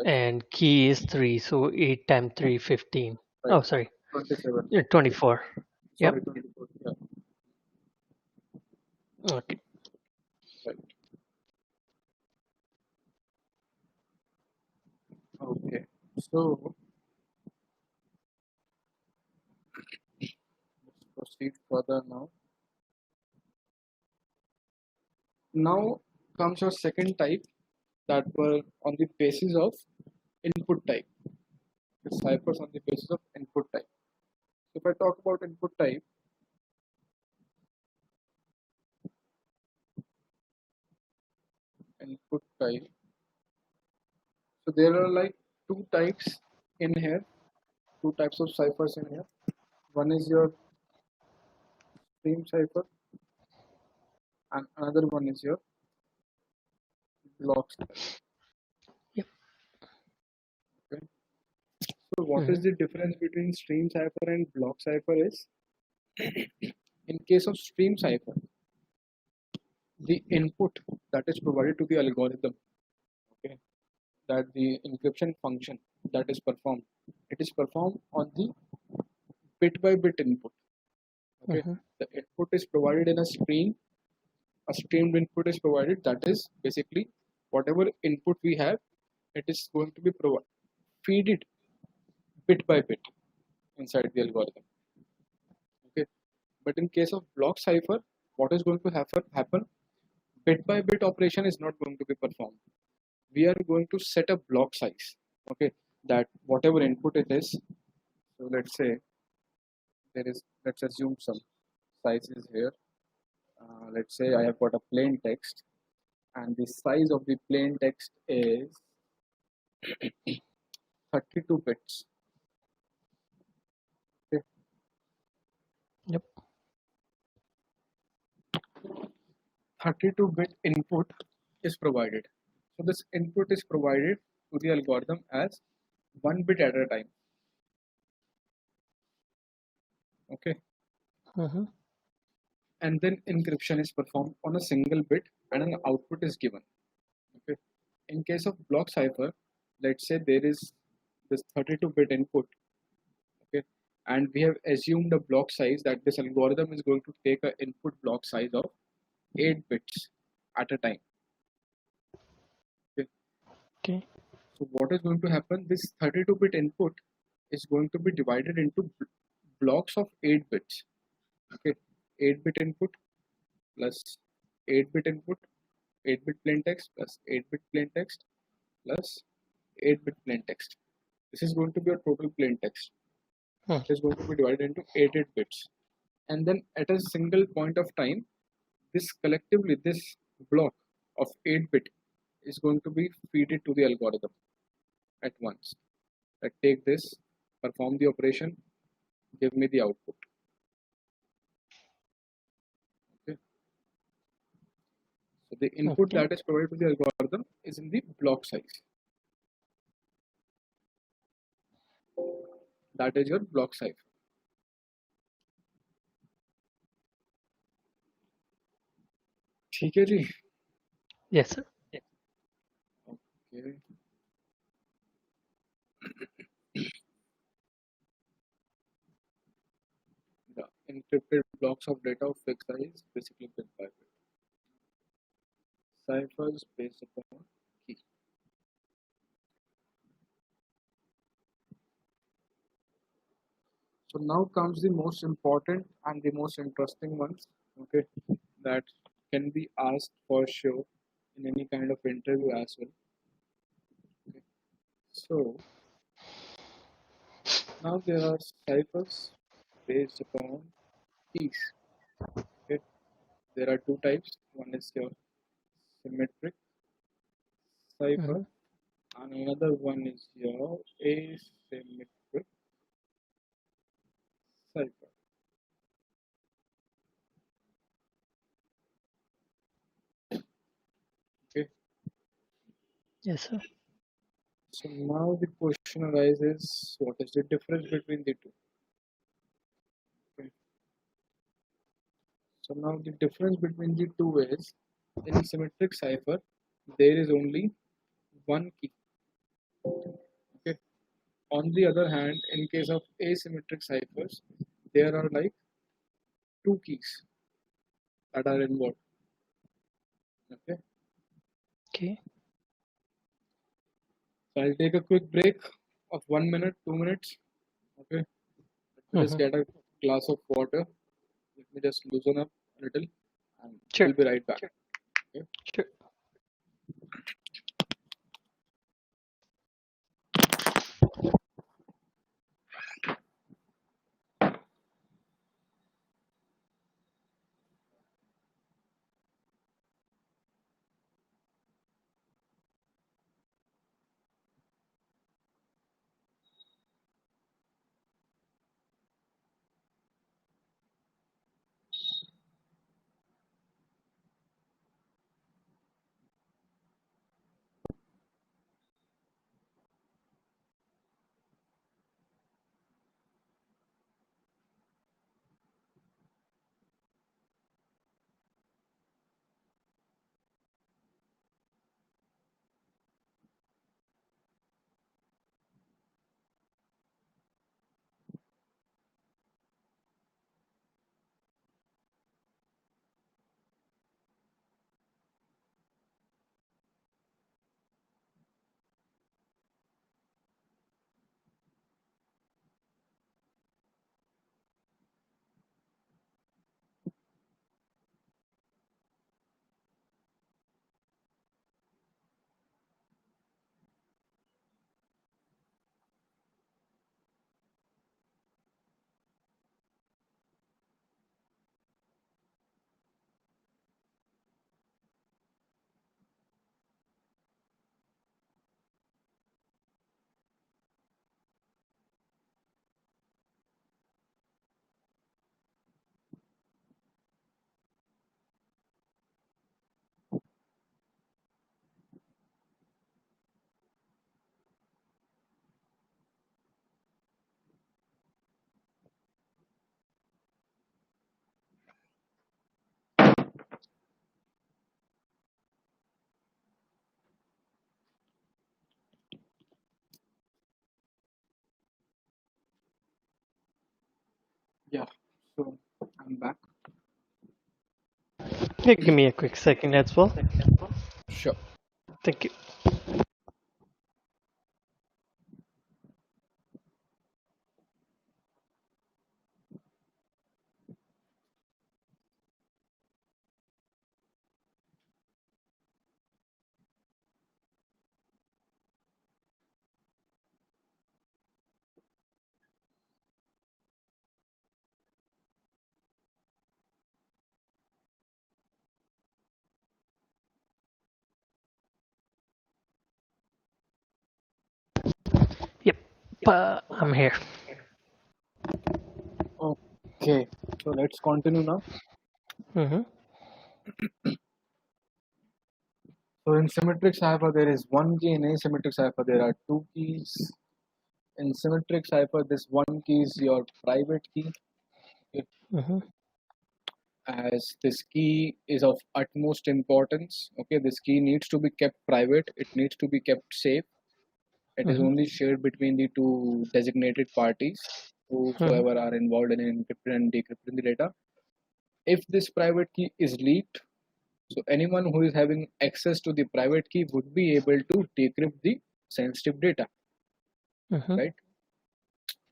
and key is 3, so 8 times 3 15. right, Oh, sorry. 27. Yeah, 24. Sorry, Yep. 24. Yeah, Okay. right. Okay, so let's proceed further now. Now comes your second type that were on the basis of input type. The ciphers on the basis of input type. If I talk about input type, so there are like two types in here, two types of ciphers in here. One is your stream cipher, and another one is your block cipher. Yep. Okay. So what Mm-hmm. is the difference between stream cipher and block cipher is, in case of stream cipher, the input that is provided to the algorithm, okay, that the encryption function that is performed, it is performed on the bit by bit input. Okay, Mm-hmm. the input is provided in a stream. A streamed input is provided. That is basically whatever input we have, it is going to be feed it bit by bit inside the algorithm. Okay, but in case of block cipher, what is going to happen? Bit by bit operation is not going to be performed. We are going to set a block size. Okay, that whatever input it is. So let's say there is. Let's assume some size is here. Let's say I have got a plain text, and the size of the plain text is 32 bits. Okay. Yep. 32-bit input is provided. So this input is provided to the algorithm as 1 bit at a time. Okay. Mm-hmm. and then encryption is performed on a single bit and an output is given. Okay. In case of block cipher, let's say there is this 32-bit input, okay, and we have assumed a block size that this algorithm is going to take an input block size of 8 bits at a time. Okay. Okay. So what is going to happen? This 32-bit input is going to be divided into blocks of 8 bits. Okay, 8-bit input plus 8-bit input, 8-bit plaintext plus 8-bit plaintext plus 8-bit plaintext. This is going to be a total plaintext. It is going to be divided into 8 bits. And then at a single point of time, this collectively, this block of 8-bit is going to be fed to the algorithm at once. That take this, perform the operation, give me the output. Okay. So the input that is provided to the algorithm is in the block size. That is your block cipher. ठीक है जी? Yes, sir. Okay. The encrypted blocks of data of fixed size, basically bit by bit. Ciphers based upon key. So now comes the most important and the most interesting ones, okay, that can be asked for sure in any kind of interview as well. Okay. So now there are ciphers based upon keys. Okay. There are two types. One is your symmetric cipher, and another one is your asymmetric cipher. Okay. Yes, sir. So now the question arises: what is the difference between the two? Okay. So now the difference between the two is, in symmetric cipher there is only one key. Okay. On the other hand, in case of asymmetric ciphers, there are like two keys that are involved. Okay. Okay. So I'll take a quick break of 1 minute, 2 minutes. Okay. Let me just get a glass of water. Let me just loosen up a little, and Sure. we'll be right back. Okay. Sure. Yeah, so I'm back. Yeah, give me a quick second as well. Sure. Thank you. Yep, I'm here. Okay, so let's continue now. Mm-hmm. So in symmetric cipher, there is one key. In asymmetric cipher, there are two keys. In symmetric cipher, this one key is your private key. Okay, Mm-hmm. as this key is of utmost importance. Okay, this key needs to be kept private. It needs to be kept safe. It is Mm-hmm. only shared between the two designated parties, Mm-hmm. whosoever are involved in encrypting and decrypting the data. If this private key is leaked, so anyone who is having access to the private key would be able to decrypt the sensitive data, Mm-hmm. right?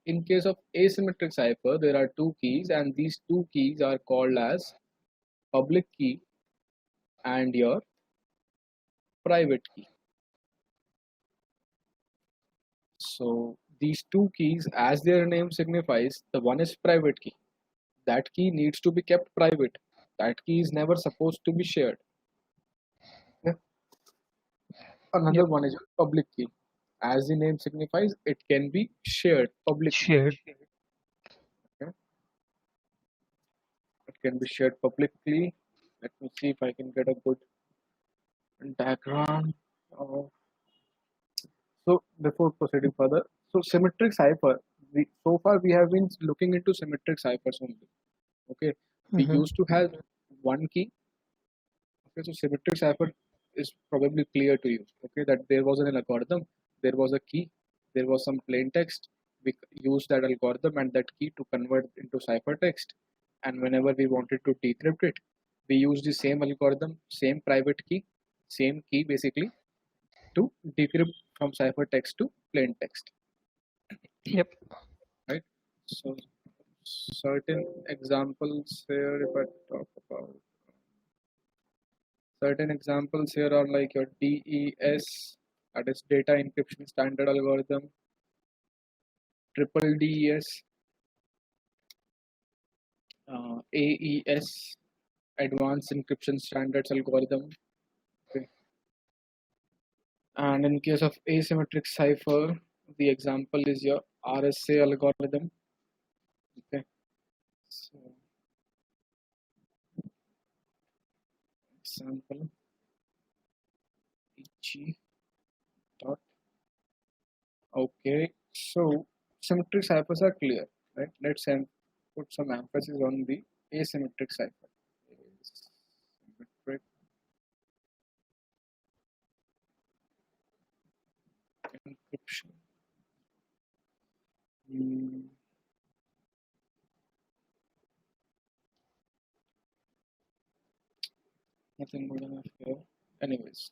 In case of asymmetric cipher, there are two keys, and these two keys are called as public key and your private key. So these two keys, as their name signifies, the one is private key. That key needs to be kept private. That key is never supposed to be shared. Okay? Another Yep. one is your public key. As the name signifies, it can be shared publicly. Shared. Okay? It can be shared publicly. Let me see if I can get a good diagram. Uh, so before proceeding further, so symmetric cipher. So far we have been looking into symmetric ciphers only. Okay, we Mm-hmm. used to have one key. Okay, so symmetric cipher is probably clear to you. Okay, that there was an algorithm, there was a key, there was some plain text. We used that algorithm and that key to convert into ciphertext. And whenever we wanted to decrypt it, we used the same algorithm, same private key, same key basically to decrypt from ciphertext to plain text. Yep. Right? So certain examples here, if I talk about certain examples here are like your DES, that is data encryption standard algorithm, triple DES, AES, advanced encryption standards algorithm. Okay. And in case of asymmetric cipher, the example is your RSA algorithm. Okay. So example EG dot. Okay. So symmetric ciphers are clear, right? Put some emphasis on the asymmetric cipher. Asymmetric encryption. Hmm, nothing good enough here. Anyways,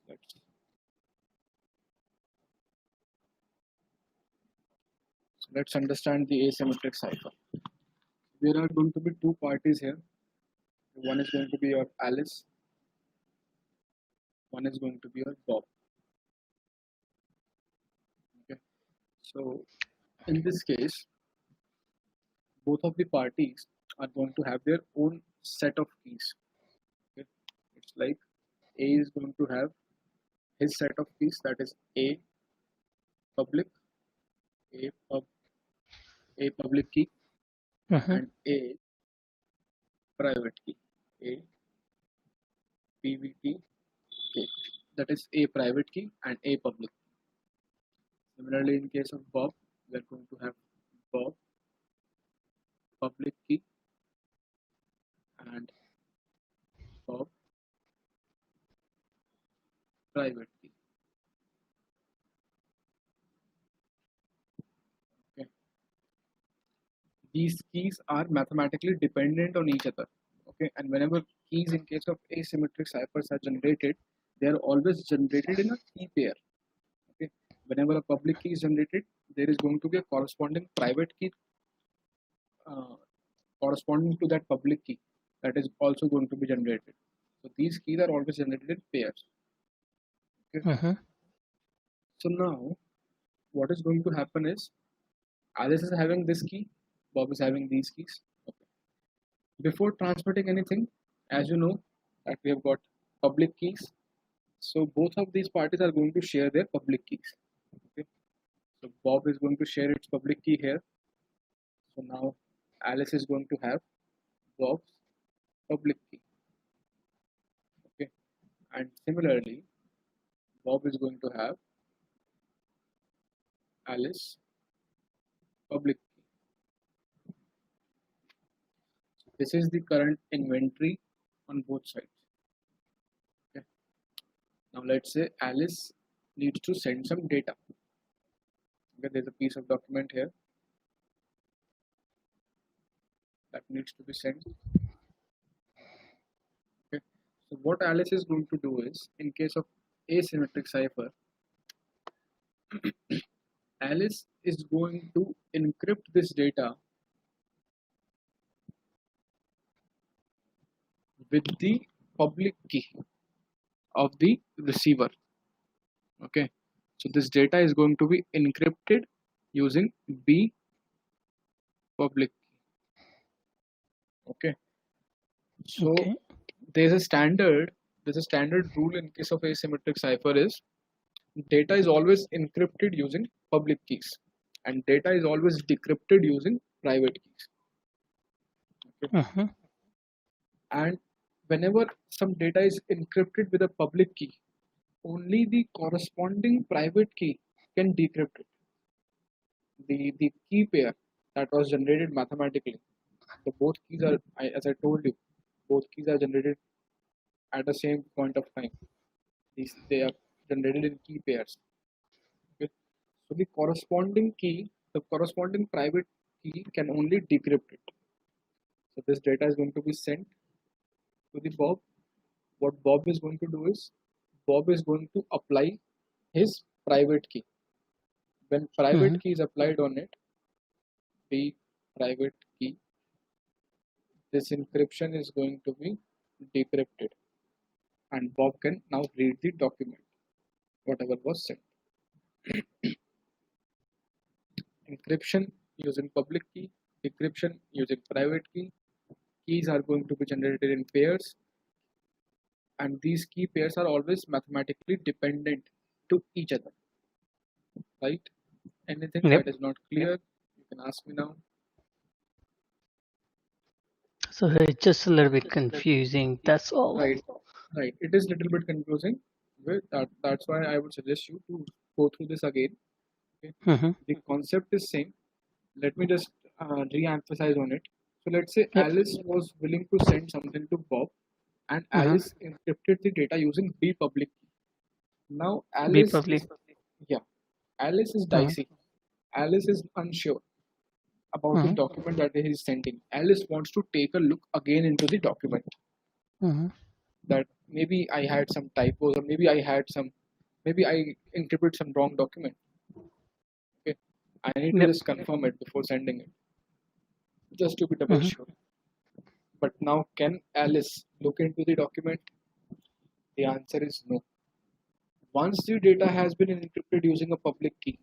let's understand the asymmetric cipher. There are going to be two parties here. One is going to be your Alice, one is going to be your Bob. Okay. So in this case, both of the parties are going to have their own set of keys. Okay. It's like A is going to have his set of keys, that is A public, A pub, A public key, Mm-hmm. and A private key, A PVT. Okay. That is A private key and A public. Similarly, in case of Bob, we are going to have Bob public key and Bob private key. Okay. these keys are mathematically dependent on each other. Okay, and whenever keys in case of asymmetric ciphers are generated, they are always generated in a key pair. Okay, whenever a public key is generated, there is going to be a corresponding private key uh, corresponding to that public key that is also going to be generated. So these keys are always generated in pairs. Okay. So now what is going to happen is Alice is having this key, Bob is having these keys. Okay. Before transmitting anything, as you know, that we have got public keys. So both of these parties are going to share their public keys. Okay. So Bob is going to share its public key here. So now Alice is going to have Bob's public key. Okay. And similarly, Bob is going to have Alice public key. So this is the current inventory on both sides. Okay. Now let's say Alice needs to send some data. Okay, there's a piece of document here that needs to be sent. Okay. So what Alice is going to do is, in case of asymmetric cipher, Alice is going to encrypt this data with the public key of the receiver. Okay, so this data is going to be encrypted using B public key. Okay, so there's a standard rule in case of asymmetric cipher is data is always encrypted using public keys and data is always decrypted using private keys. Okay. And whenever some data is encrypted with a public key, only the corresponding private key can decrypt it. The key pair that was generated mathematically, the both keys are, as I told you, both keys are generated at the same point of time. They are generated in key pairs. Okay. So the corresponding key, the corresponding private key can only decrypt it. So this data is going to be sent to the Bob. What Bob is going to do is, Bob is going to apply his private key. When private key is applied on it, the private key, this encryption is going to be decrypted and Bob can now read the document, whatever was sent. Encryption using public key, decryption using private key. Keys are going to be generated in pairs and these key pairs are always mathematically dependent to each other. Right? Anything that is not clear, you can ask me now. So it's just a little bit confusing, that's all. Right. It is a little bit confusing. That's why I would suggest you to go through this again. Okay. The concept is same. Let me just re-emphasize on it. So let's say Alice was willing to send something to Bob and Alice encrypted the data using B public key. Now Alice is dicey. Alice is unsure about the document that he is sending. Alice wants to take a look again into the document. That maybe I had some typos or maybe I encrypted some wrong document. Okay, I need to just confirm it before sending it, just to be double sure. But now can Alice look into the document? The answer is no. Once the data has been encrypted using a public key,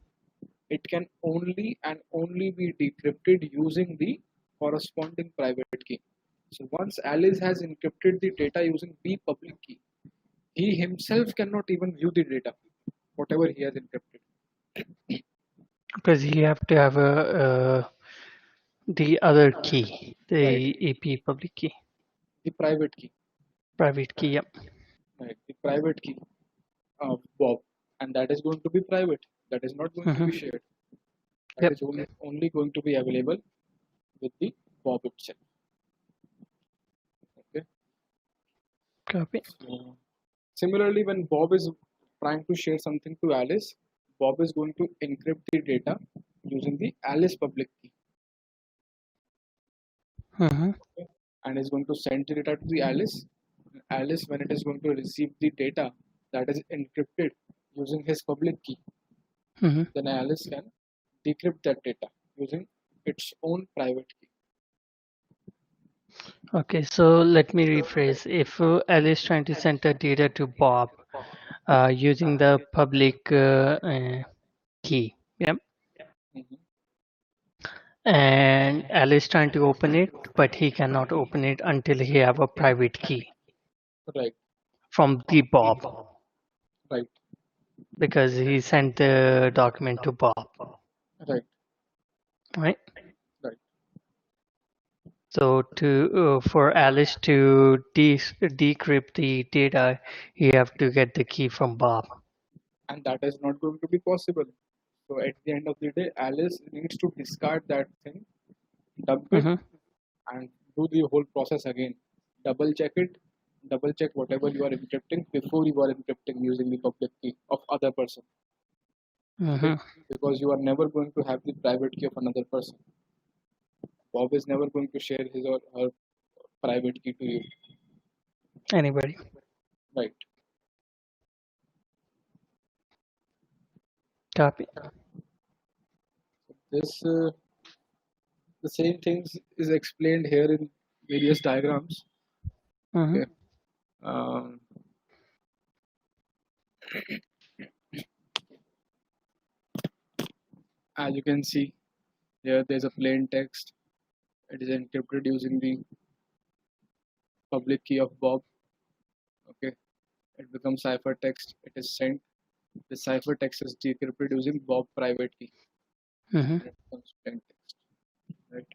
it can only and only be decrypted using the corresponding private key. So once Alice has encrypted the data using B public key, he himself cannot even view the data, whatever he has encrypted. Because he have to have the other key, the AP public key. The private key. Private key, yep. Right, the private key of Bob, and that is going to be private. That is not going to be shared. That is only going to be available with the Bob itself. Okay. Copy. So, similarly, when Bob is trying to share something to Alice, Bob is going to encrypt the data using the Alice public key. Mm-hmm. and is going to send the data to the Alice. Alice, when it is going to receive the data that is encrypted using his public key, Mm-hmm. then Alice can decrypt that data using its own private key. Okay, so let me rephrase. If Alice trying to send the data to Bob using the public key, yep, Mhm. and Alice trying to open it, but he cannot open it until he have a private key Right, from the Bob right, because he sent the document to Bob, right, right? right. So to for Alice to decrypt the data, he have to get the key from Bob. And that is not going to be possible. So at the end of the day, Alice needs to discard that thing, dump it, Mm-hmm. and do the whole process again. Double check it, double check whatever you are encrypting before you are encrypting using the public key of other person. Okay, Mm-hmm. because you are never going to have the private key of another person. Bob is never going to share his or her private key to you. Anybody? Right. Copy. This the same things is explained here in various diagrams. Mm-hmm. Okay. Um, as you can see here, there's a plain text. It is encrypted using the public key of Bob. Okay, it becomes ciphertext. It is sent. The ciphertext is decrypted using Bob private key. Mm-hmm. And it becomes plain text. Right.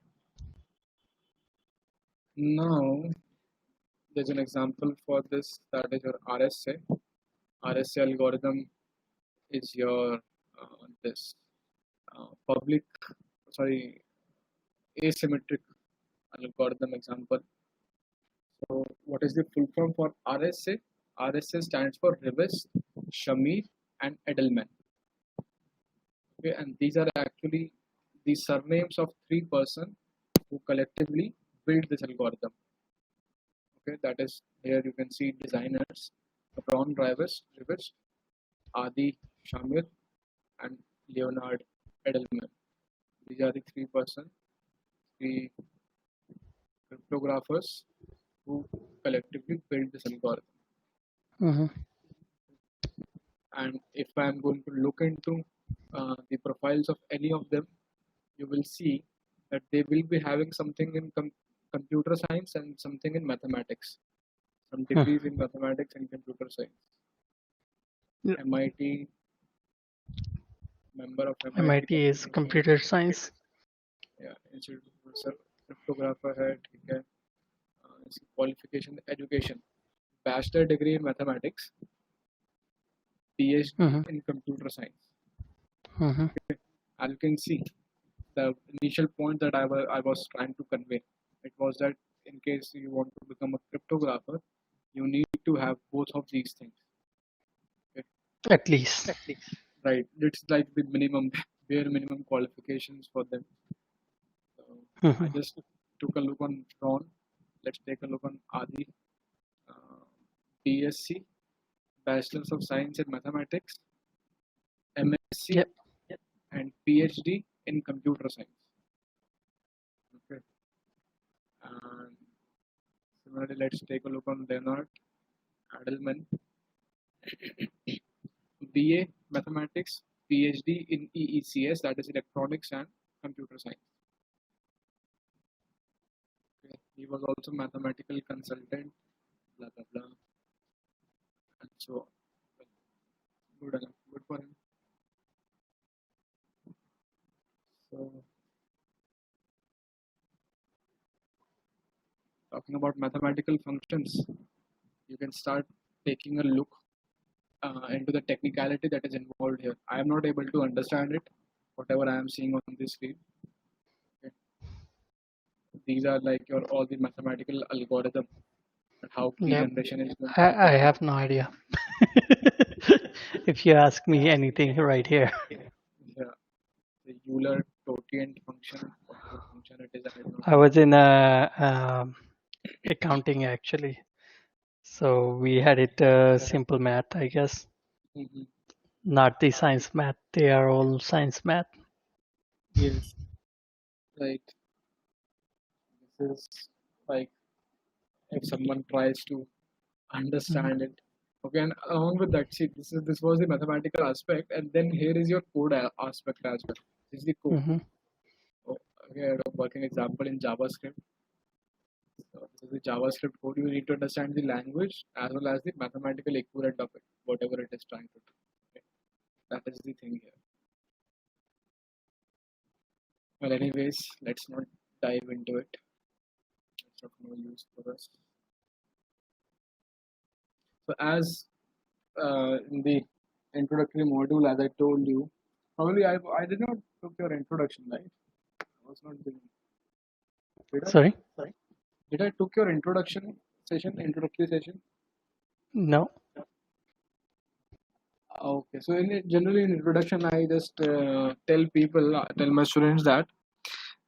Now there's an example for this, that is your RSA. RSA algorithm is your this public, sorry, asymmetric algorithm example. So what is the full form for RSA? RSA stands for Rivest, Shamir, and Edelman. Okay, and these are actually the surnames of three persons who collectively built this algorithm. Okay, that is, here you can see designers, Ron Rivest, Adi Shamir, and Leonard Edelman. These are the three persons, three cryptographers who collectively built this algorithm. Mm-hmm. And if I'm going to look into the profiles of any of them, you will see that they will be having something in computer science and something in mathematics, some degrees in mathematics and computer science. Yep. MIT, member of MIT, MIT is computer science. yeah, institute professor, cryptographer head, okay, qualification, education, bachelor degree in mathematics, PhD Mm-hmm. in computer science. Mm-hmm. As you can see, the initial point that I was trying to convey, it was that in case you want to become a cryptographer, you need to have both of these things. Okay? At least. Right, it's like the minimum, bare minimum qualifications for them. So I Mm-hmm. just took a look on Ron. Let's take a look on Adi. BSc, Bachelors of Science in Mathematics, MSc, Yep. and PhD in Computer Science. Okay. And similarly, let's take a look on Leonard Adelman, BA Mathematics, PhD in EECS, that is Electronics and Computer Science. Okay. He was also mathematical consultant, blah blah blah, and so on. Good enough, good for him. So, talking about mathematical functions, you can start taking a look into the technicality that is involved here. I am not able to understand it, whatever I am seeing on this screen. Okay. These are like your all the mathematical algorithm and how key Yep. generation is going to I happen. have no idea. If you ask me anything right here. Yeah, the Euler totient function, whatever function it is, I don't know. I was in accounting actually, so we had it simple math, I guess, Mhm. not the science math. They are all science math. Yes, right. This is like if someone tries to understand it. Okay, and along with that, see, this was the mathematical aspect, and then here is your code aspect as well. This is the code. Mm-hmm. Oh, okay, a working example in JavaScript. So this is the JavaScript code. You need to understand the language as well as the mathematical equivalent of it, whatever it is trying to do. Okay. That is the thing here. Well, anyways, let's not dive into it. It's of no use for us. So as in the introductory module, as I told you, probably I did not took your introduction, right? I was not doing. Did I? Sorry? Did I took your introductory session? No. Okay, so generally in introduction, I just tell my students that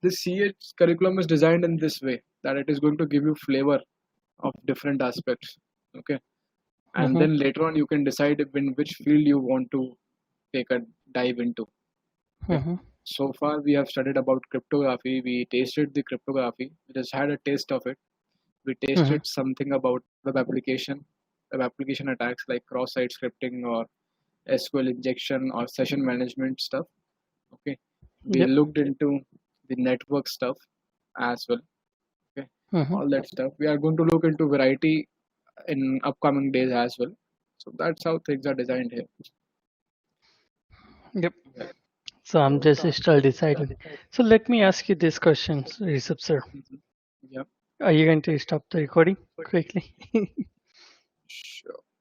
the CH curriculum is designed in this way that it is going to give you flavor of different aspects. Okay, and Mm-hmm. then later on you can decide in which field you want to take a dive into. Okay. Mm-hmm. So far we have studied about cryptography. We tasted the cryptography. We just had a taste of it. We Mm-hmm. tasted something about web application attacks like cross-site scripting or SQL injection or session management stuff. Okay, we Yep. looked into the network stuff as well. Okay, Mm-hmm. all that stuff. We are going to look into variety in upcoming days as well. So that's how things are designed here. Yep. Yeah. So I'm just still deciding. So let me ask you this question, Rishabh sir. Mhm. Yeah. Are you going to stop the recording quickly?